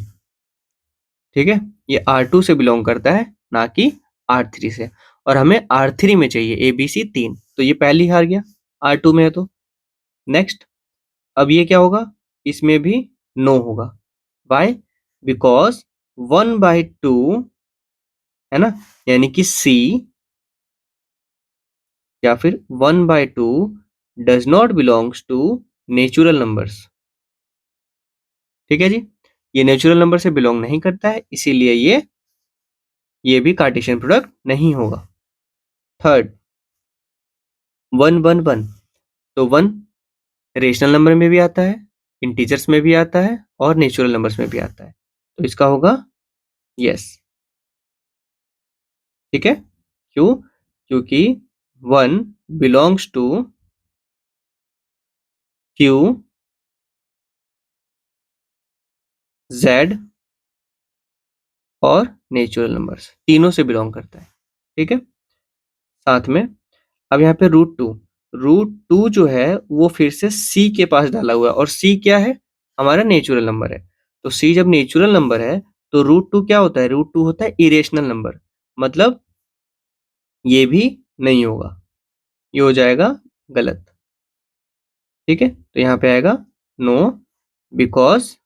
ठीक है। ये R2 से बिलोंग करता है, ना कि R3 से, और हमें R3 में चाहिए ए बी सी 3, तो ये पहले ही हार गया, R2 में है तो। नेक्स्ट, अब ये क्या होगा, इसमें भी नो होगा, बाय, बिकॉज 1/2 है ना, यानी कि सी, या फिर 1/2 does not belongs to natural numbers, ठीक है जी। ये नेचुरल नंबर से बिलोंग नहीं करता है, इसीलिए ये भी कार्टेशियन प्रोडक्ट नहीं होगा। थर्ड, 1 1 1, तो 1 रेशनल नंबर में भी आता है, इंटीजर्स में भी आता है, और नेचुरल नंबर्स में भी आता है, तो इसका होगा यस, ठीक है। क्यों, क्योंकि 1 बिलोंग्स टू क्यू, जेड और नेचुरल नंबर्स, तीनों से बिलोंग करता है, ठीक है। साथ में अब यहाँ पे रूट टू जो है वो फिर से सी के पास डाला हुआ है, और सी क्या है, हमारा नेचुरल नंबर है। तो सी जब नेचुरल नंबर है, तो रूट टू क्या होता है, रूट टू होता है इरेशनल नंबर, मतलब ये भी नहीं होगा, ये हो जाएगा गलत, ठीक है। तो यहाँ पे आएगा no, because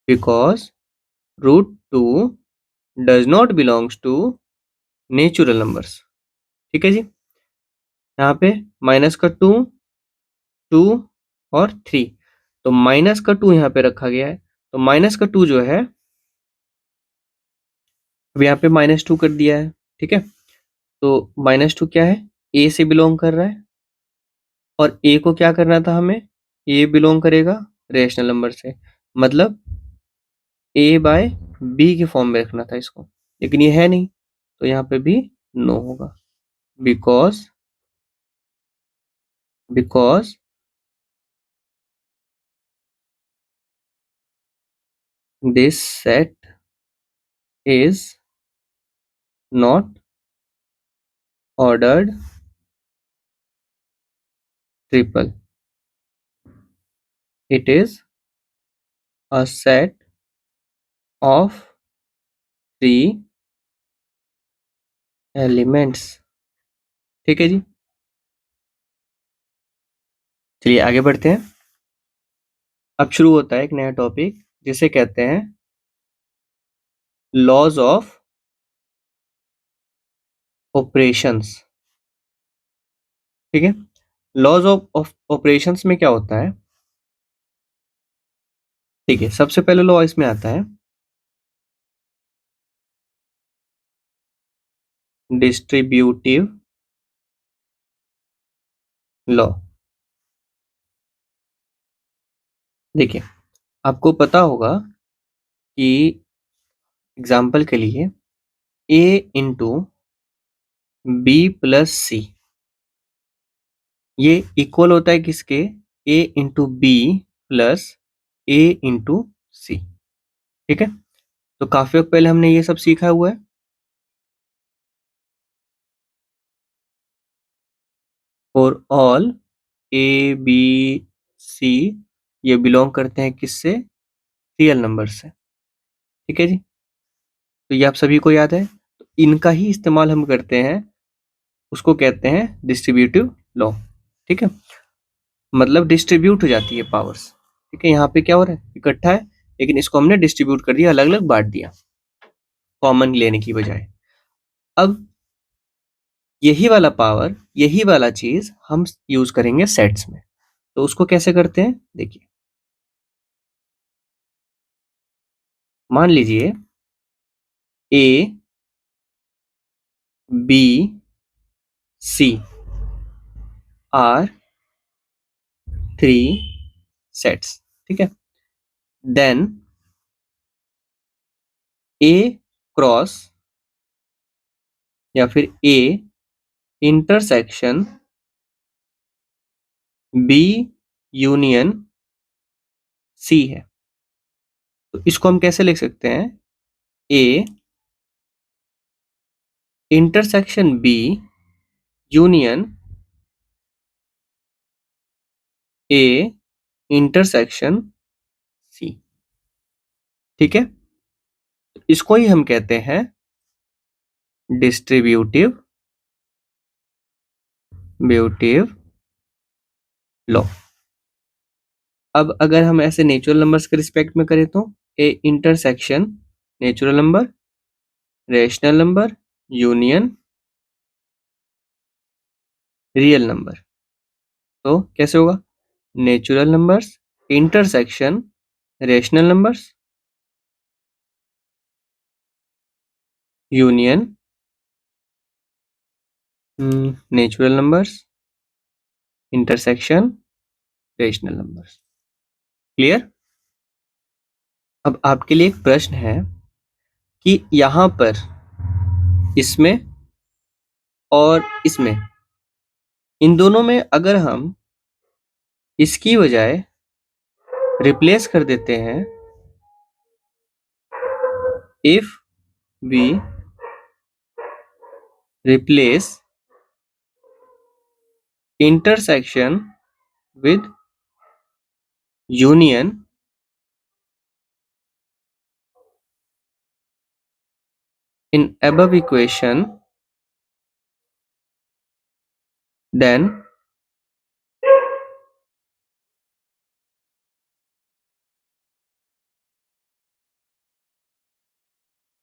because root two does not belongs to natural numbers, ठीक है जी। यहाँ पे माइनस का 2, 2 और 3, तो माइनस का 2 यहाँ पे रखा गया है, तो माइनस का 2 जो है, अब यहाँ पे -2 कर दिया है, ठीक है। तो -2 क्या है, ए से बिलोंग कर रहा है, और ए को क्या करना था हमें, ए बिलोंग करेगा रेशनल नंबर से, मतलब ए बाय बी के फॉर्म में रखना था इसको, लेकिन ये है नहीं, तो यहाँ पे भी नो होगा, because because this set is not ordered triple, it is a set of three elements, ठीक है जी। चलिए आगे बढ़ते हैं। अब शुरू होता है एक नया टॉपिक, जिसे कहते हैं लॉज ऑफ ऑपरेशंस, ठीक है। लॉज ऑफ ऑपरेशंस में क्या होता है, ठीक है, सबसे पहले लॉ इसमें आता है डिस्ट्रीब्यूटिव लॉ। देखिए, आपको पता होगा कि एग्जाम्पल के लिए ए इंटू बी प्लस सी, ये इक्वल होता है किसके, ए इंटू बी प्लस ए इंटू सी, ठीक है। तो काफी वक्त पहले हमने ये सब सीखा हुआ है। For all A B C, ये बिलोंग करते हैं किससे, रियल नंबर से, ठीक है जी। तो ये आप सभी को याद है। तो इनका ही इस्तेमाल हम करते हैं, उसको कहते हैं डिस्ट्रीब्यूटिव लॉ। ठीक है, मतलब डिस्ट्रीब्यूट हो जाती है पावर्स। ठीक है, यहाँ पे क्या हो रहा है, इकट्ठा है, लेकिन इसको हमने डिस्ट्रीब्यूट कर दिया, अलग अलग बांट दिया कॉमन लेने की बजाय। अब यही वाला पावर, यही वाला चीज हम यूज करेंगे सेट्स में। तो उसको कैसे करते हैं, देखिए। मान लीजिए A B C are three sets. ठीक है, देन ए क्रॉस या फिर A intersection B union C है। तो इसको हम कैसे लिख सकते हैं, A intersection B union A intersection C. ठीक है, इसको ही हम कहते हैं डिस्ट्रीब्यूटिव ब्यूटिव लॉ। अब अगर हम ऐसे नेचुरल नंबर्स के रिस्पेक्ट में करें तो A intersection natural number rational number union real number. तो कैसे होगा, natural numbers intersection rational numbers union natural numbers intersection rational numbers. Clear. अब आपके लिए एक प्रश्न है कि यहां पर इसमें और इसमें, इन दोनों में अगर हम इसकी बजाय रिप्लेस कर देते हैं, if we replace intersection with union in above equation, then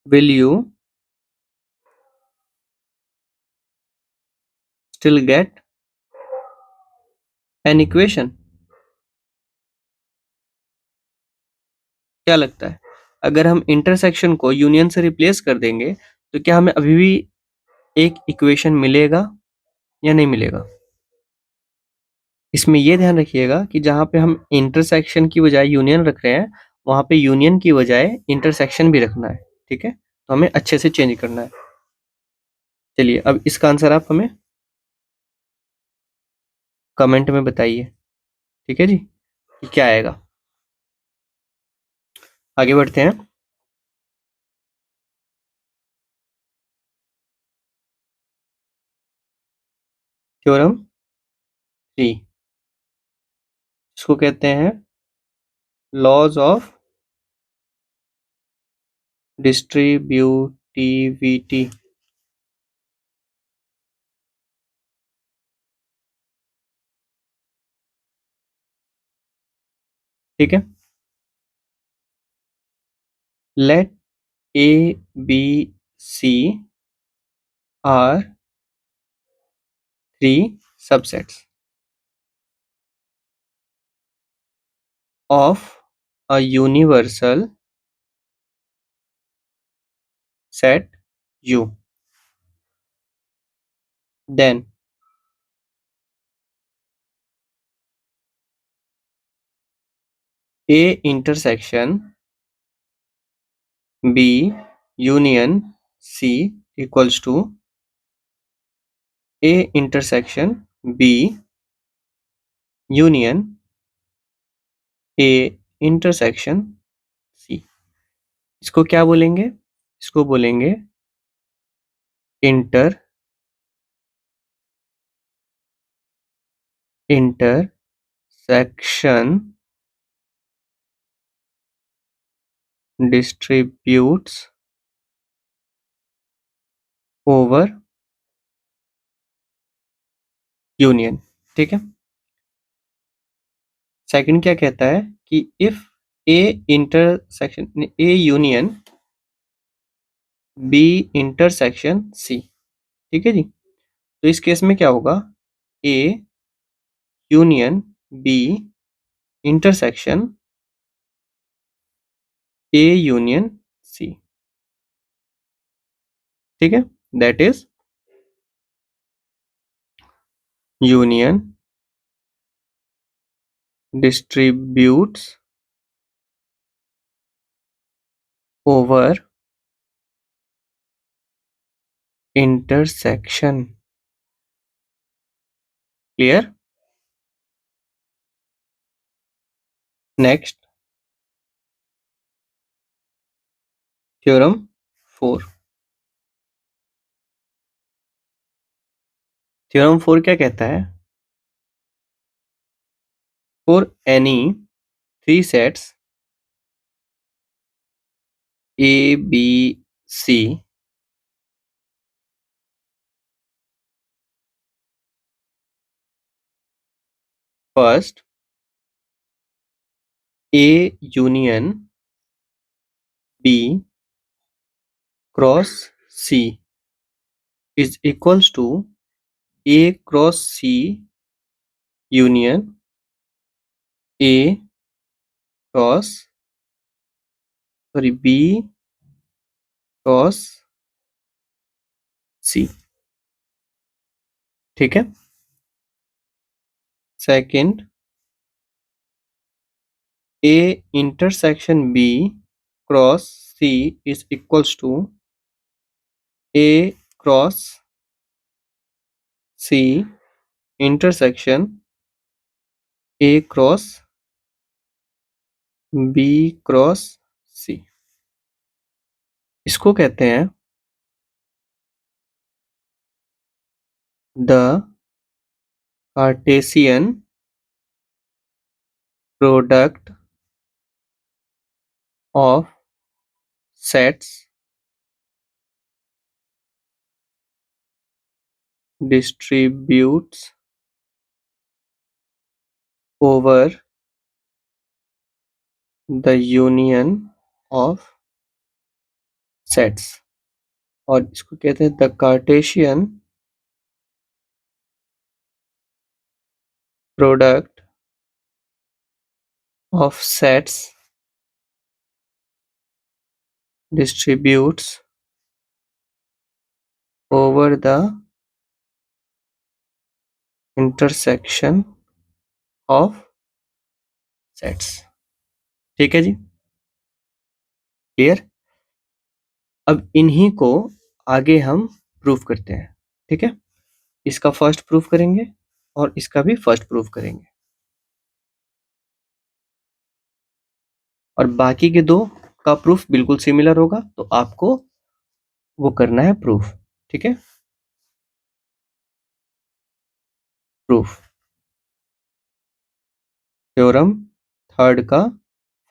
will you still get an equation? क्या लगता है, अगर हम इंटरसेक्शन को यूनियन से रिप्लेस कर देंगे तो क्या हमें अभी भी एक इक्वेशन मिलेगा या नहीं मिलेगा? इसमें यह ध्यान रखिएगा कि जहां पे हम इंटरसेक्शन की बजाय यूनियन रख रहे हैं, वहां पे यूनियन की बजाय इंटरसेक्शन भी रखना है। ठीक है, तो हमें अच्छे से चेंज करना है। चलिए, अब इसका आंसर आप हमें कमेंट में बताइए। ठीक है जी, कि क्या आएगा। आगे बढ़ते हैं। थ्योरम 3, इसको कहते हैं लॉज ऑफ डिस्ट्रीब्यूटिविटी। ठीक है, let A B C are three subsets of a universal set U, then A intersection B union C equals to A intersection B union A intersection C। इसको क्या बोलेंगे, इसको बोलेंगे इंटरसेक्शन डिस्ट्रीब्यूट्स ओवर यूनियन। ठीक है। Second क्या कहता है कि if A intersection A union B intersection C. ठीक है जी। तो इस केस में क्या होगा, A union B intersection A union C. ठीक है। That is union distributes over intersection. Clear. Next, theorem 4। Theorem 4 क्या कहता है, for any three sets A B C, first A union B cross C is equals to A cross C union A cross B cross C। ठीक है। Second, A intersection B cross C is equals to A cross C intersection A cross B cross C। इसको कहते हैं the Cartesian product of sets distributes over the union of sets। और इसको कहते हैं the Cartesian product of sets distributes over the intersection of sets. ठीक है जी। Clear. अब इन्हीं को आगे हम प्रूफ करते हैं। ठीक है। इसका फर्स्ट प्रूफ करेंगे और इसका भी फर्स्ट प्रूफ करेंगे, और बाकी के दो का प्रूफ बिल्कुल सिमिलर होगा, तो आपको वो करना है प्रूफ। ठीक है। प्रूफ थ्योरम थर्ड का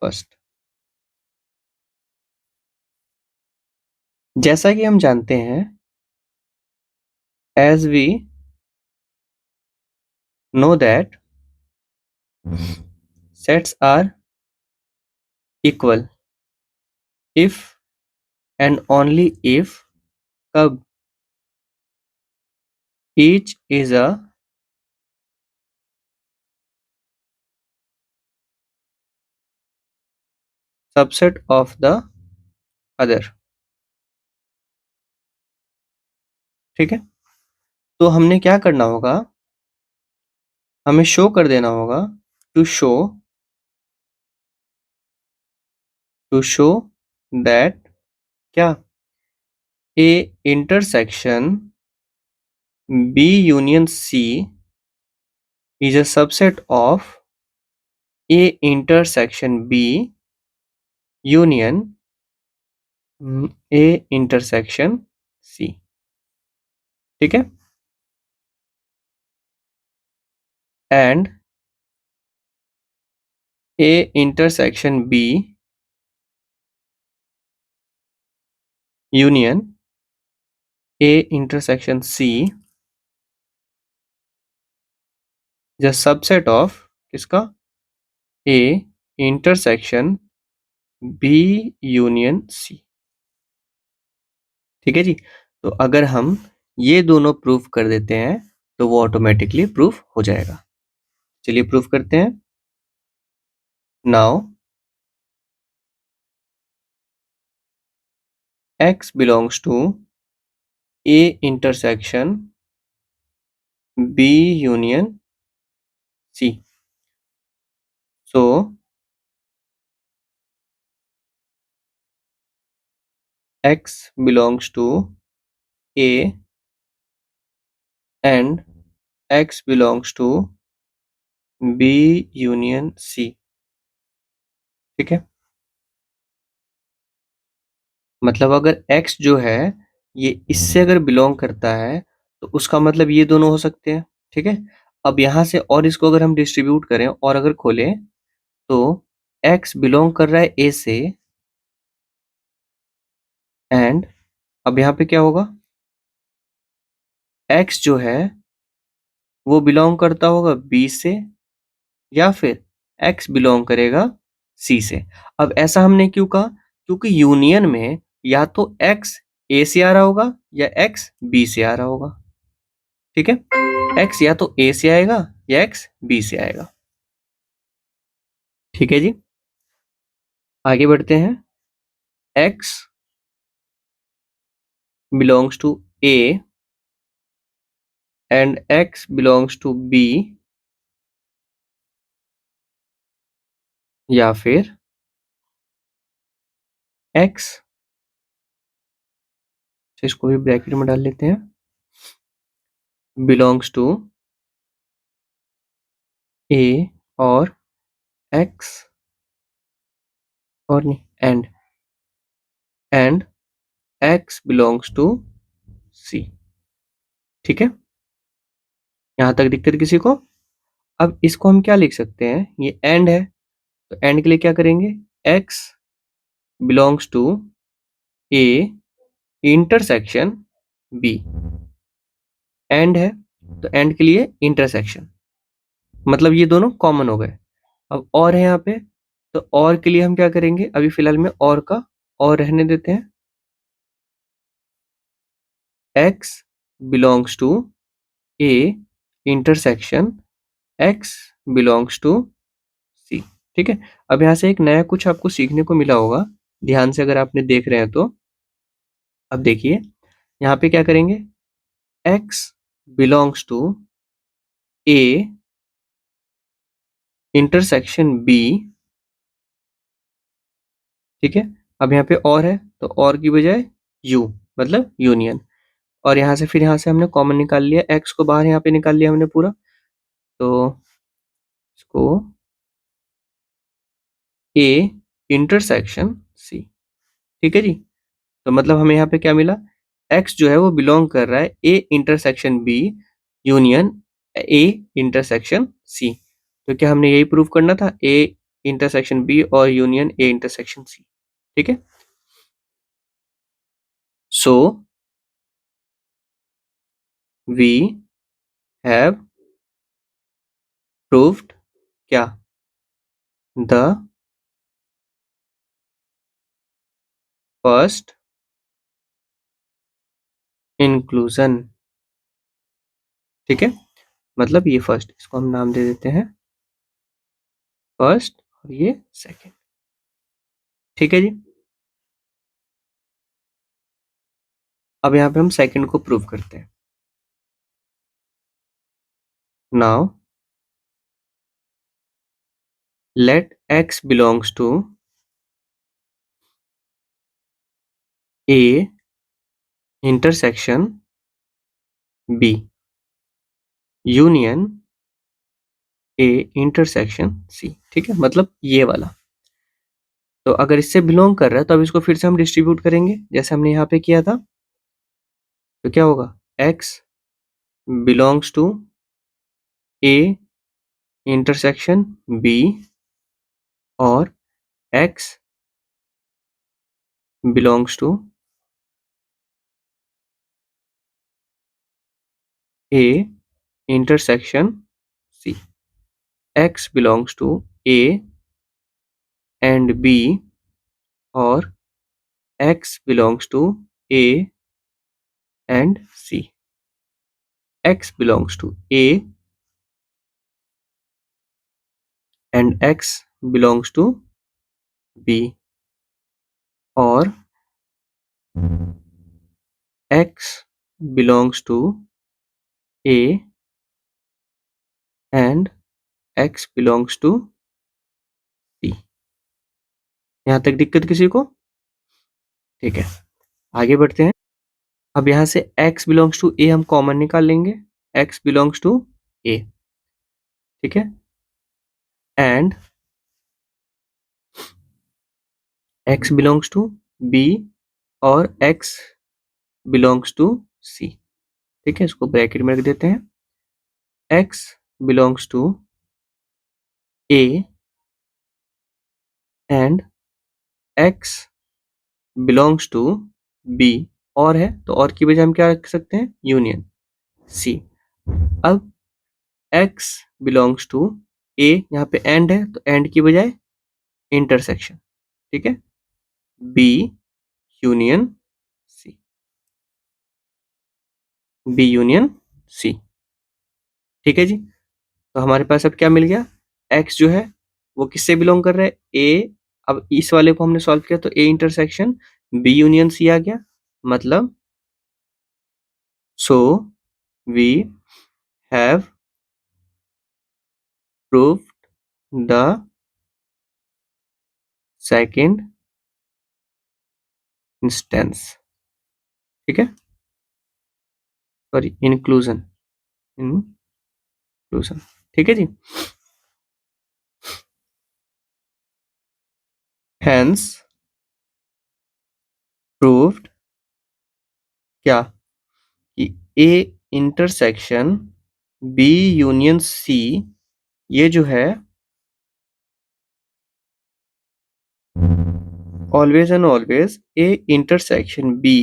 फर्स्ट। जैसा कि हम जानते हैं, as we know that sets are equal if and only if कब each is a subset of the other। ठीक है। तो हमने क्या करना होगा, हमें शो कर देना होगा टू शो दैट क्या A intersection B union C is a subset of A intersection B union A intersection C। ठीक है। And A intersection B union A intersection C is a subset of किसका? A intersection B union C। ठीक है जी। तो अगर हम ये दोनों प्रूफ कर देते हैं तो वो ऑटोमेटिकली प्रूफ हो जाएगा। चलिए प्रूफ करते हैं। Now X belongs to A intersection B union C। So X belongs to A and X belongs to B union C। ठीक है, मतलब अगर X जो है ये इससे अगर बिलोंग करता है तो उसका मतलब ये दोनों हो सकते हैं। ठीक है, अब यहां से और इसको अगर हम डिस्ट्रीब्यूट करें और अगर खोलें तो X बिलोंग कर रहा है A से एंड अब यहाँ पे क्या होगा, X जो है वो बिलोंग करता होगा B से या फिर X बिलोंग करेगा C से। अब ऐसा हमने क्यों कहा, क्योंकि यूनियन में या तो X A से आ रहा होगा या X B से आ रहा होगा। ठीक है, X या तो A से आएगा या X B से आएगा। ठीक है जी, आगे बढ़ते हैं। X belongs to A and X belongs to B या फिर X, इसको भी ब्रैकेट में डाल लेते हैं, belongs to A और X और नहीं and X belongs to C। ठीक है, यहां तक दिक्कत किसी को? अब इसको हम क्या लिख सकते हैं, ये एंड है तो एंड के लिए क्या करेंगे, X belongs to A intersection B। And है तो एंड के लिए इंटरसेक्शन, मतलब ये दोनों कॉमन हो गए। अब और है यहाँ पे तो और के लिए हम क्या करेंगे, अभी फिलहाल में और का और रहने देते हैं। X belongs to A intersection X belongs to C। ठीक है, अब यहाँ से एक नया कुछ आपको सीखने को मिला होगा, ध्यान से अगर आपने देख रहे हैं तो। अब देखिए यहाँ पे क्या करेंगे, X belongs to A intersection B। ठीक है, अब यहाँ पे और है तो और की बजाय U मतलब यूनियन, और यहाँ से फिर यहाँ से हमने कॉमन निकाल लिया, X को बाहर यहाँ पे निकाल लिया हमने पूरा, तो इसको A इंटरसेक्शन C। ठीक है जी, तो मतलब हमें यहाँ पे क्या मिला, X जो है वो बिलोंग कर रहा है A intersection B union A intersection C। तो क्या हमने यही प्रूव करना था, A इंटरसेक्शन B और यूनियन A इंटरसेक्शन C। ठीक है, सो वी हैव प्रूव्ड क्या, द फर्स्ट इंक्लूजन। ठीक है, मतलब ये फर्स्ट, इसको हम नाम दे देते हैं फर्स्ट और ये सेकंड। ठीक है जी, अब यहाँ पे हम सेकंड को प्रूव करते हैं। Now let X belongs to A intersection B union A intersection C। ठीक है, मतलब ये वाला, तो अगर इससे बिलोंग कर रहा है तो अब इसको फिर से हम डिस्ट्रीब्यूट करेंगे जैसे हमने यहाँ पे किया था। तो क्या होगा, X belongs to A intersection B और X belongs to A intersection C. X belongs to A and B, or X belongs to A and C. X belongs to A and X belongs to B, or X belongs to A and X belongs to C. यहाँ तक दिक्कत किसी को? ठीक है, आगे बढ़ते हैं। अब यहाँ से X belongs to A हम कॉमन निकाल लेंगे। X belongs to A, ठीक है, and X belongs to B और X belongs to C, ठीक है, इसको ब्रैकेट में रख देते हैं। X belongs to A and X belongs to B, और है तो और की बजाय हम क्या रख सकते हैं? Union C। अब X belongs to A, यहाँ पे एंड है तो एंड की बजाय इंटरसेक्शन, ठीक है, B union C, B union C, ठीक है जी। तो हमारे पास अब क्या मिल गया? X जो है वो किससे बिलोंग कर रहा है? A। अब इस वाले को हमने सॉल्व किया तो A intersection B union C आ गया, मतलब so we have proved the second instance, ठीक है, सॉरी इंक्लूजन, इंक्लूजन, ठीक है जी। Hence proved क्या कि A intersection B union C, ये जो है always and always A intersection B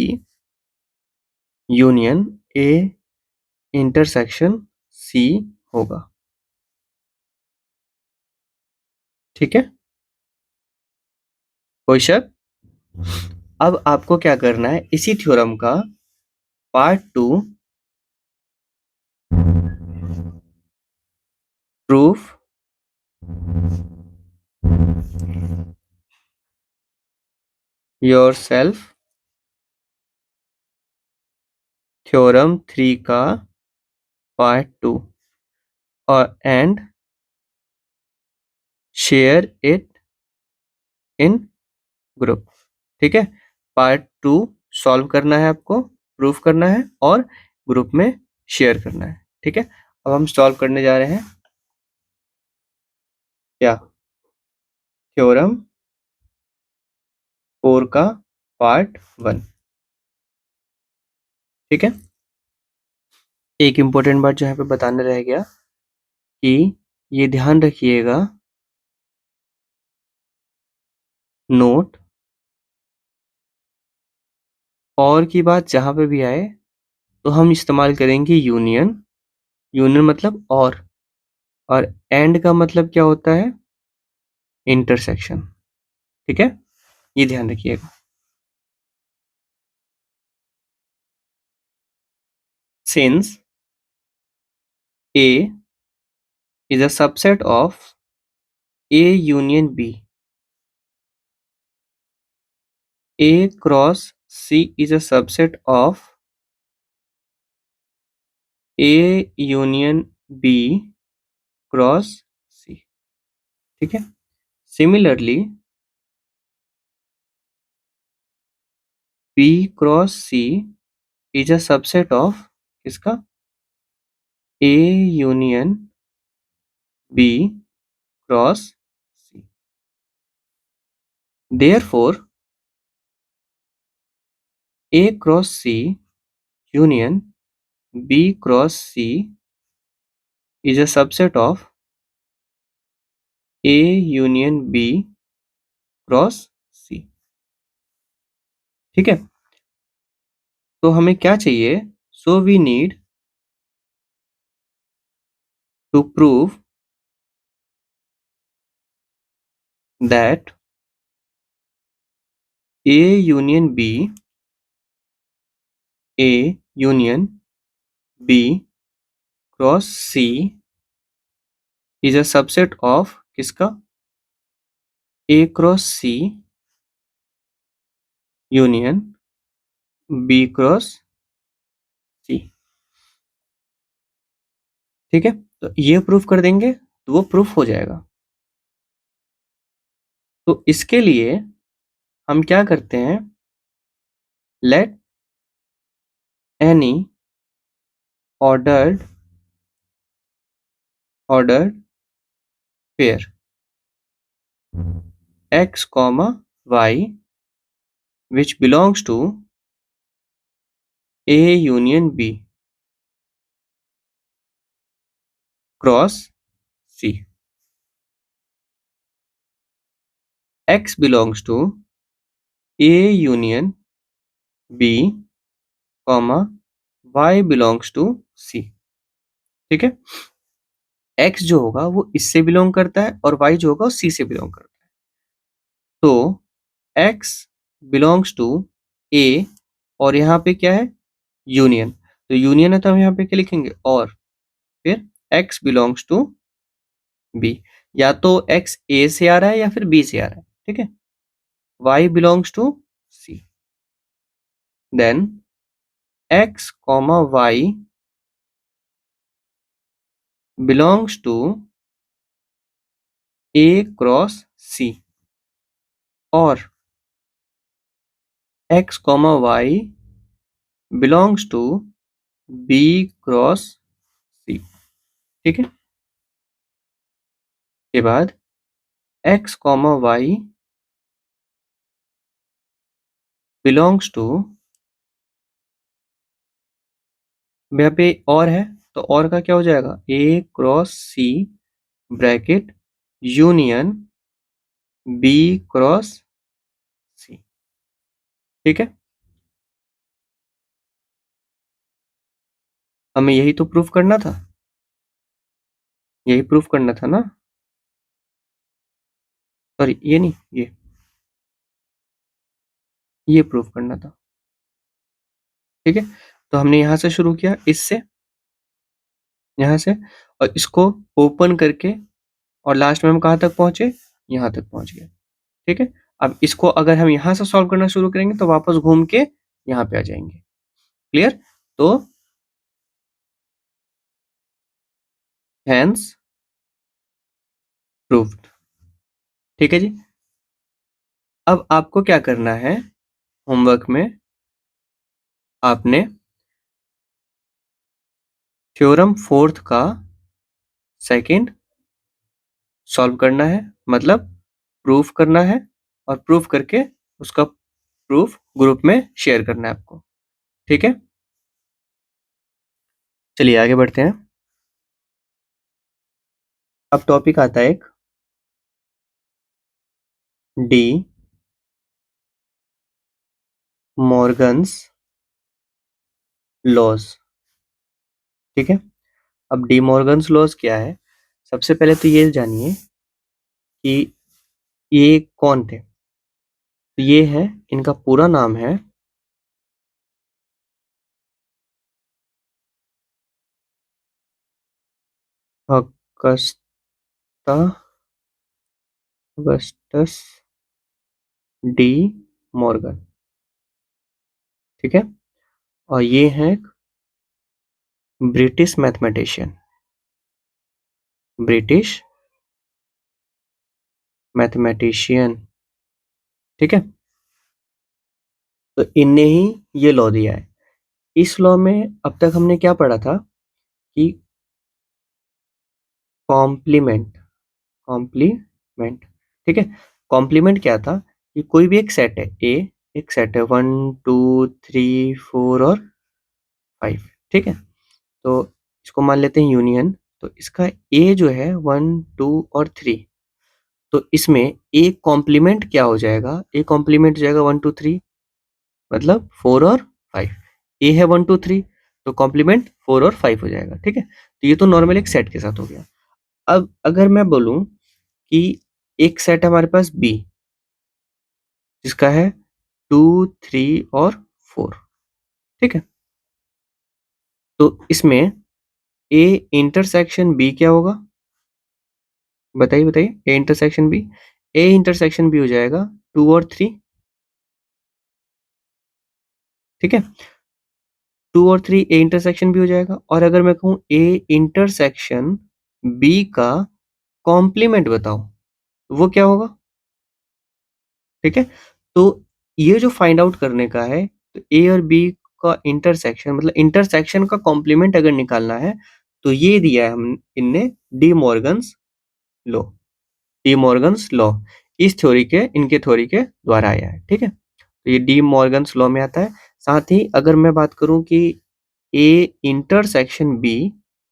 union A intersection C होगा, ठीक है, कोई शक? अब आपको क्या करना है, इसी थ्योरम का पार्ट 2 प्रूफ योरसेल्फ, थ्योरम 3 का पार्ट 2, और and share it in group, ठीक है। पार्ट 2 सॉल्व करना है आपको, प्रूफ करना है और ग्रुप में शेयर करना है, ठीक है। अब हम सॉल्व करने जा रहे हैं क्या? थ्योरम 4 का पार्ट 1, ठीक है। एक इंपॉर्टेंट बात जो यहाँ पे बताने रह गया कि ये ध्यान रखिएगा, नोट और की बात जहाँ पे भी आए तो हम इस्तेमाल करेंगे यूनियन। यूनियन मतलब और एंड का मतलब क्या होता है? इंटरसेक्शन, ठीक है, ये ध्यान रखिएगा। Since A is a subset of A union B, A cross C is a subset of A union B cross C, ठीक है। Similarly B cross C is a subset of किसका? A union B cross C. Therefore A cross C union B cross C is a subset of A union B cross C, ठीक है। तो हमें क्या चाहिए? So we need to prove that A union B cross C is a subset of किसका? A cross C union B cross C। ठीक है, तो ये प्रूफ कर देंगे तो वो प्रूफ हो जाएगा। तो इसके लिए हम क्या करते हैं, let any ordered pair x comma y which belongs to A union B cross C। x belongs to A union B comma y belongs to C। ठीक है, x जो होगा वो इससे बिलोंग करता है और y जो होगा वो C से बिलोंग करता है। तो x बिलोंग्स टू A और यहाँ पे क्या है, यूनियन। तो यूनियन है तो हम यहाँ पे क्या लिखेंगे, और फिर x बिलोंग्स टू B। या तो x A से आ रहा है या फिर B से आ रहा है। ठीक है, y belongs to C, then x comma y belongs to A cross C और x comma y belongs to B cross C। ठीक है, के बाद x comma y belongs to, यहाँ पे और है तो और का क्या हो जाएगा, A cross C bracket union B cross C। ठीक है, हमें यही तो प्रूफ करना था, यही प्रूफ करना था ना, सॉरी ये नहीं, ये प्रूफ करना था। ठीक है, तो हमने यहां से शुरू किया, इससे, यहां से, और इसको ओपन करके और लास्ट में हम कहां तक पहुंचे, यहां तक पहुंच गए। ठीक है, अब इसको अगर हम यहां से सॉल्व करना शुरू करेंगे तो वापस घूम के यहां पे आ जाएंगे। क्लियर, तो हैंस प्रूव्ड। ठीक है जी, अब आपको क्या करना है, होमवर्क में आपने थ्योरम फोर्थ का सेकंड सॉल्व करना है, मतलब प्रूफ करना है, और प्रूफ करके उसका प्रूफ ग्रुप में शेयर करना है आपको। ठीक है, चलिए आगे बढ़ते हैं। अब टॉपिक आता है एक डी मॉर्गन्स लॉज। ठीक है, अब डी मॉर्गन्स लॉज क्या है, सबसे पहले तो ये जानिए कि ये कौन थे। तो ये है, इनका पूरा नाम है अगस्ता अगस्टस डी मॉर्गन। ठीक है, और ये है ब्रिटिश मैथमेटिशियन, ब्रिटिश मैथमेटिशियन। ठीक है, तो इनने ही ये लॉ दिया है। इस लॉ में अब तक हमने क्या पढ़ा था कि कॉम्प्लीमेंट, कॉम्प्लीमेंट। ठीक है, कॉम्प्लीमेंट क्या था कि कोई भी एक सेट है, ए एक सेट है 1 2 3 4 और 5। ठीक है, तो इसको मान लेते हैं यूनियन। तो इसका ए जो है 1 2 और 3, तो इसमें ए कॉम्प्लीमेंट क्या हो जाएगा, ए कॉम्प्लीमेंट हो जाएगा 1 2 3, मतलब 4 और 5। ए है 1 2 3, तो कॉम्प्लीमेंट 4 और 5 हो जाएगा। ठीक है, तो ये तो नॉर्मल एक सेट के साथ हो गया। अब अगर मैं बोलूं कि एक सेट है हमारे पास बी, जिसका है 2, 3 और 4, ठीक है। तो इसमें ए इंटरसेक्शन बी क्या होगा? बताइए बताइए, A intersection B. A intersection B हो जाएगा 2 और 3, ठीक है। 2 और 3 ए इंटरसेक्शन बी हो जाएगा। और अगर मैं कहूँ ए इंटरसेक्शन बी का कॉम्प्लीमेंट बताओ, तो वो क्या होगा? ठीक है। तो ये जो फाइंड आउट करने का है, तो ए और बी का इंटरसेक्शन, मतलब इंटरसेक्शन का कॉम्प्लीमेंट अगर निकालना है, तो ये दिया है हम इनने D Morgan's law. D Morgan's law इस थ्योरी के, इनके थ्योरी के द्वारा आया है, ठीक है। तो ये डी मॉर्गन्स लॉ में आता है। साथ ही अगर मैं बात करूं कि ए इंटरसेक्शन बी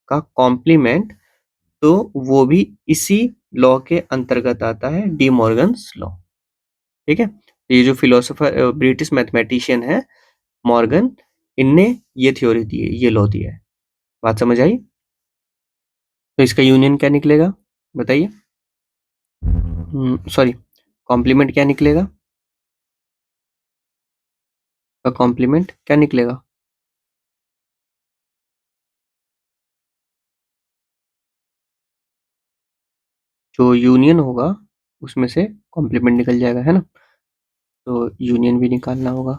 का कॉम्प्लीमेंट, तो वो भी इसी लॉ के अंतर्गत आता है, डी मॉर्गन्स लॉ, ठीक है। ये जो फिलोसोफर ब्रिटिश मैथमेटिशियन है मॉर्गन, इनने ये थ्योरी दी है, ये लॉ दिया है। बात समझ आई? तो इसका यूनियन क्या निकलेगा, बताइए। सॉरी, कॉम्प्लीमेंट क्या निकलेगा? का कॉम्प्लीमेंट क्या निकलेगा? जो यूनियन होगा उसमें से कॉम्प्लीमेंट निकल जाएगा, है ना। तो यूनियन भी निकालना होगा।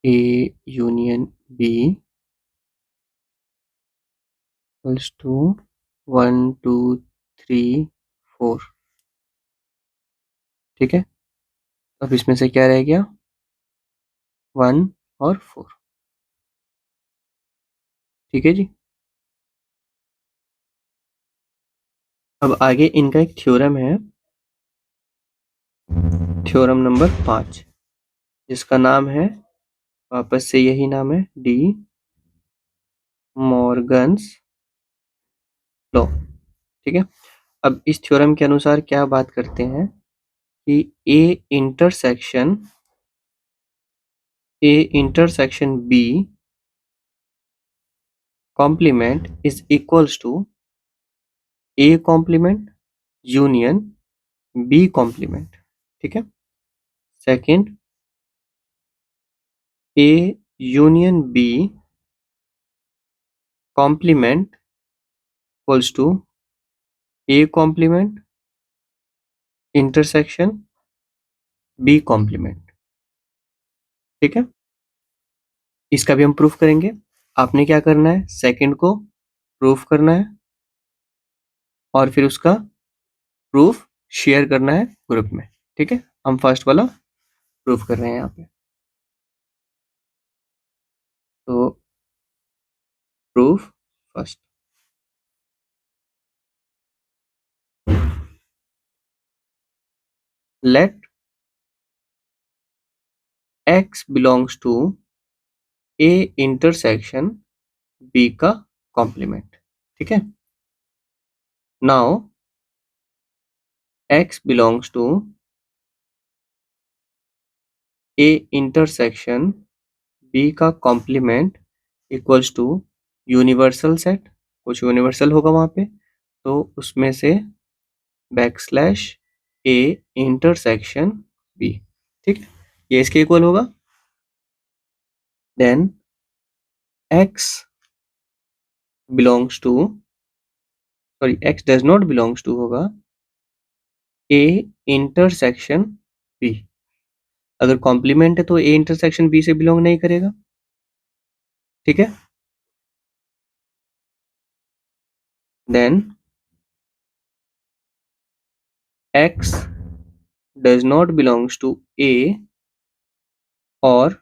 A union B equals to 1, 2, 3, 4, ठीक है। अब इसमें से क्या रह गया? 1 और 4, ठीक है जी। अब आगे इनका एक थ्योरम है, थ्योरम नंबर 5, जिसका नाम है, वापस से यही नाम है, डी मॉर्गन्स लॉ, ठीक है। अब इस थ्योरम के अनुसार क्या बात करते हैं कि intersection A intersection B complement is equals to A complement union B complement, ठीक है। Second, A union B complement equals to A complement intersection B complement, ठीक है। इसका भी हम प्रूफ करेंगे। आपने क्या करना है, सेकंड को प्रूफ करना है और फिर उसका प्रूफ शेयर करना है ग्रुप में, ठीक है। हम फर्स्ट वाला प्रूफ कर रहे हैं यहाँ पे। तो proof first, let x belongs to A intersection B का कॉम्प्लीमेंट, ठीक है। Now x belongs to A intersection B का complement equals to universal set, कुछ यूनिवर्सल होगा वहां पे, तो उसमें से बैकस्लैश ए इंटरसेक्शन बी, ठीक है। ये इसके इक्वल होगा। Then x belongs to, sorry, x does not belongs to होगा ए इंटरसेक्शन बी। अगर कॉम्प्लीमेंट है तो ए इंटरसेक्शन बी से बिलोंग नहीं करेगा, ठीक है। Then x does not belongs to A और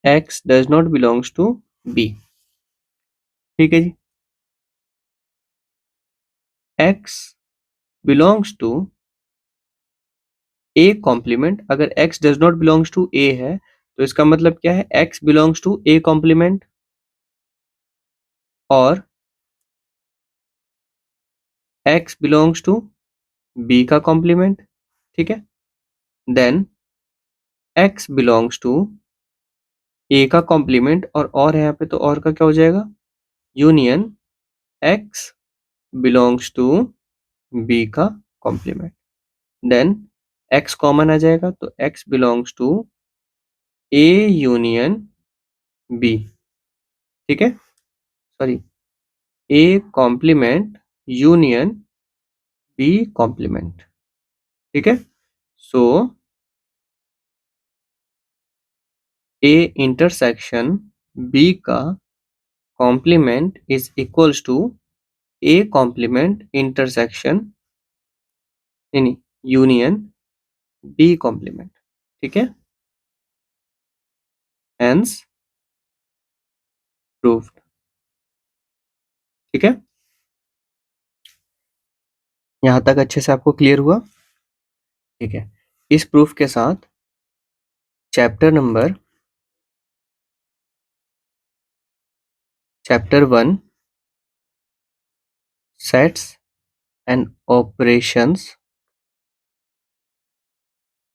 x does not belongs to B, ठीक है जी। x belongs to A complement, अगर x does not belongs to A है तो इसका मतलब क्या है, x belongs to A complement और x बिलोंग्स टू बी का कॉम्प्लीमेंट, ठीक है। देन x बिलोंग्स टू ए का कॉम्प्लीमेंट और है यहाँ पे, तो और का क्या हो जाएगा, union x belongs to b का कॉम्प्लीमेंट। देन x कॉमन आ जाएगा, तो x belongs to a union b, ठीक है, sorry, a complement union b complement, ठीक है। सो a इंटरसेक्शन b का complement is equals to a complement intersection यानी यूनियन b कॉम्प्लीमेंट, ठीक है, हेंस प्रूव्ड, ठीक है। यहां तक अच्छे से आपको क्लियर हुआ, ठीक है। इस प्रूफ के साथ chapter 1 sets and operations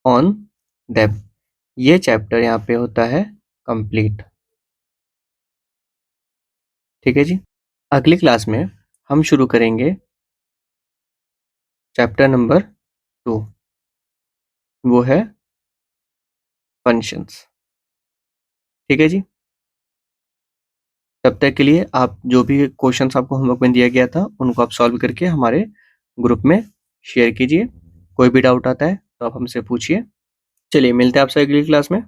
on depth, ये चैप्टर यहाँ पे होता है कंप्लीट, ठीक है जी। अगली क्लास में हम शुरू करेंगे चैप्टर नंबर 2, वो है फंक्शंस, ठीक है जी। तब तक के लिए आप जो भी क्वेश्चंस आपको होमवर्क में दिया गया था उनको आप सॉल्व करके हमारे ग्रुप में शेयर कीजिए। कोई भी डाउट आता है तो आप हमसे पूछिए। चलिए मिलते हैं आपसे अगली क्लास में।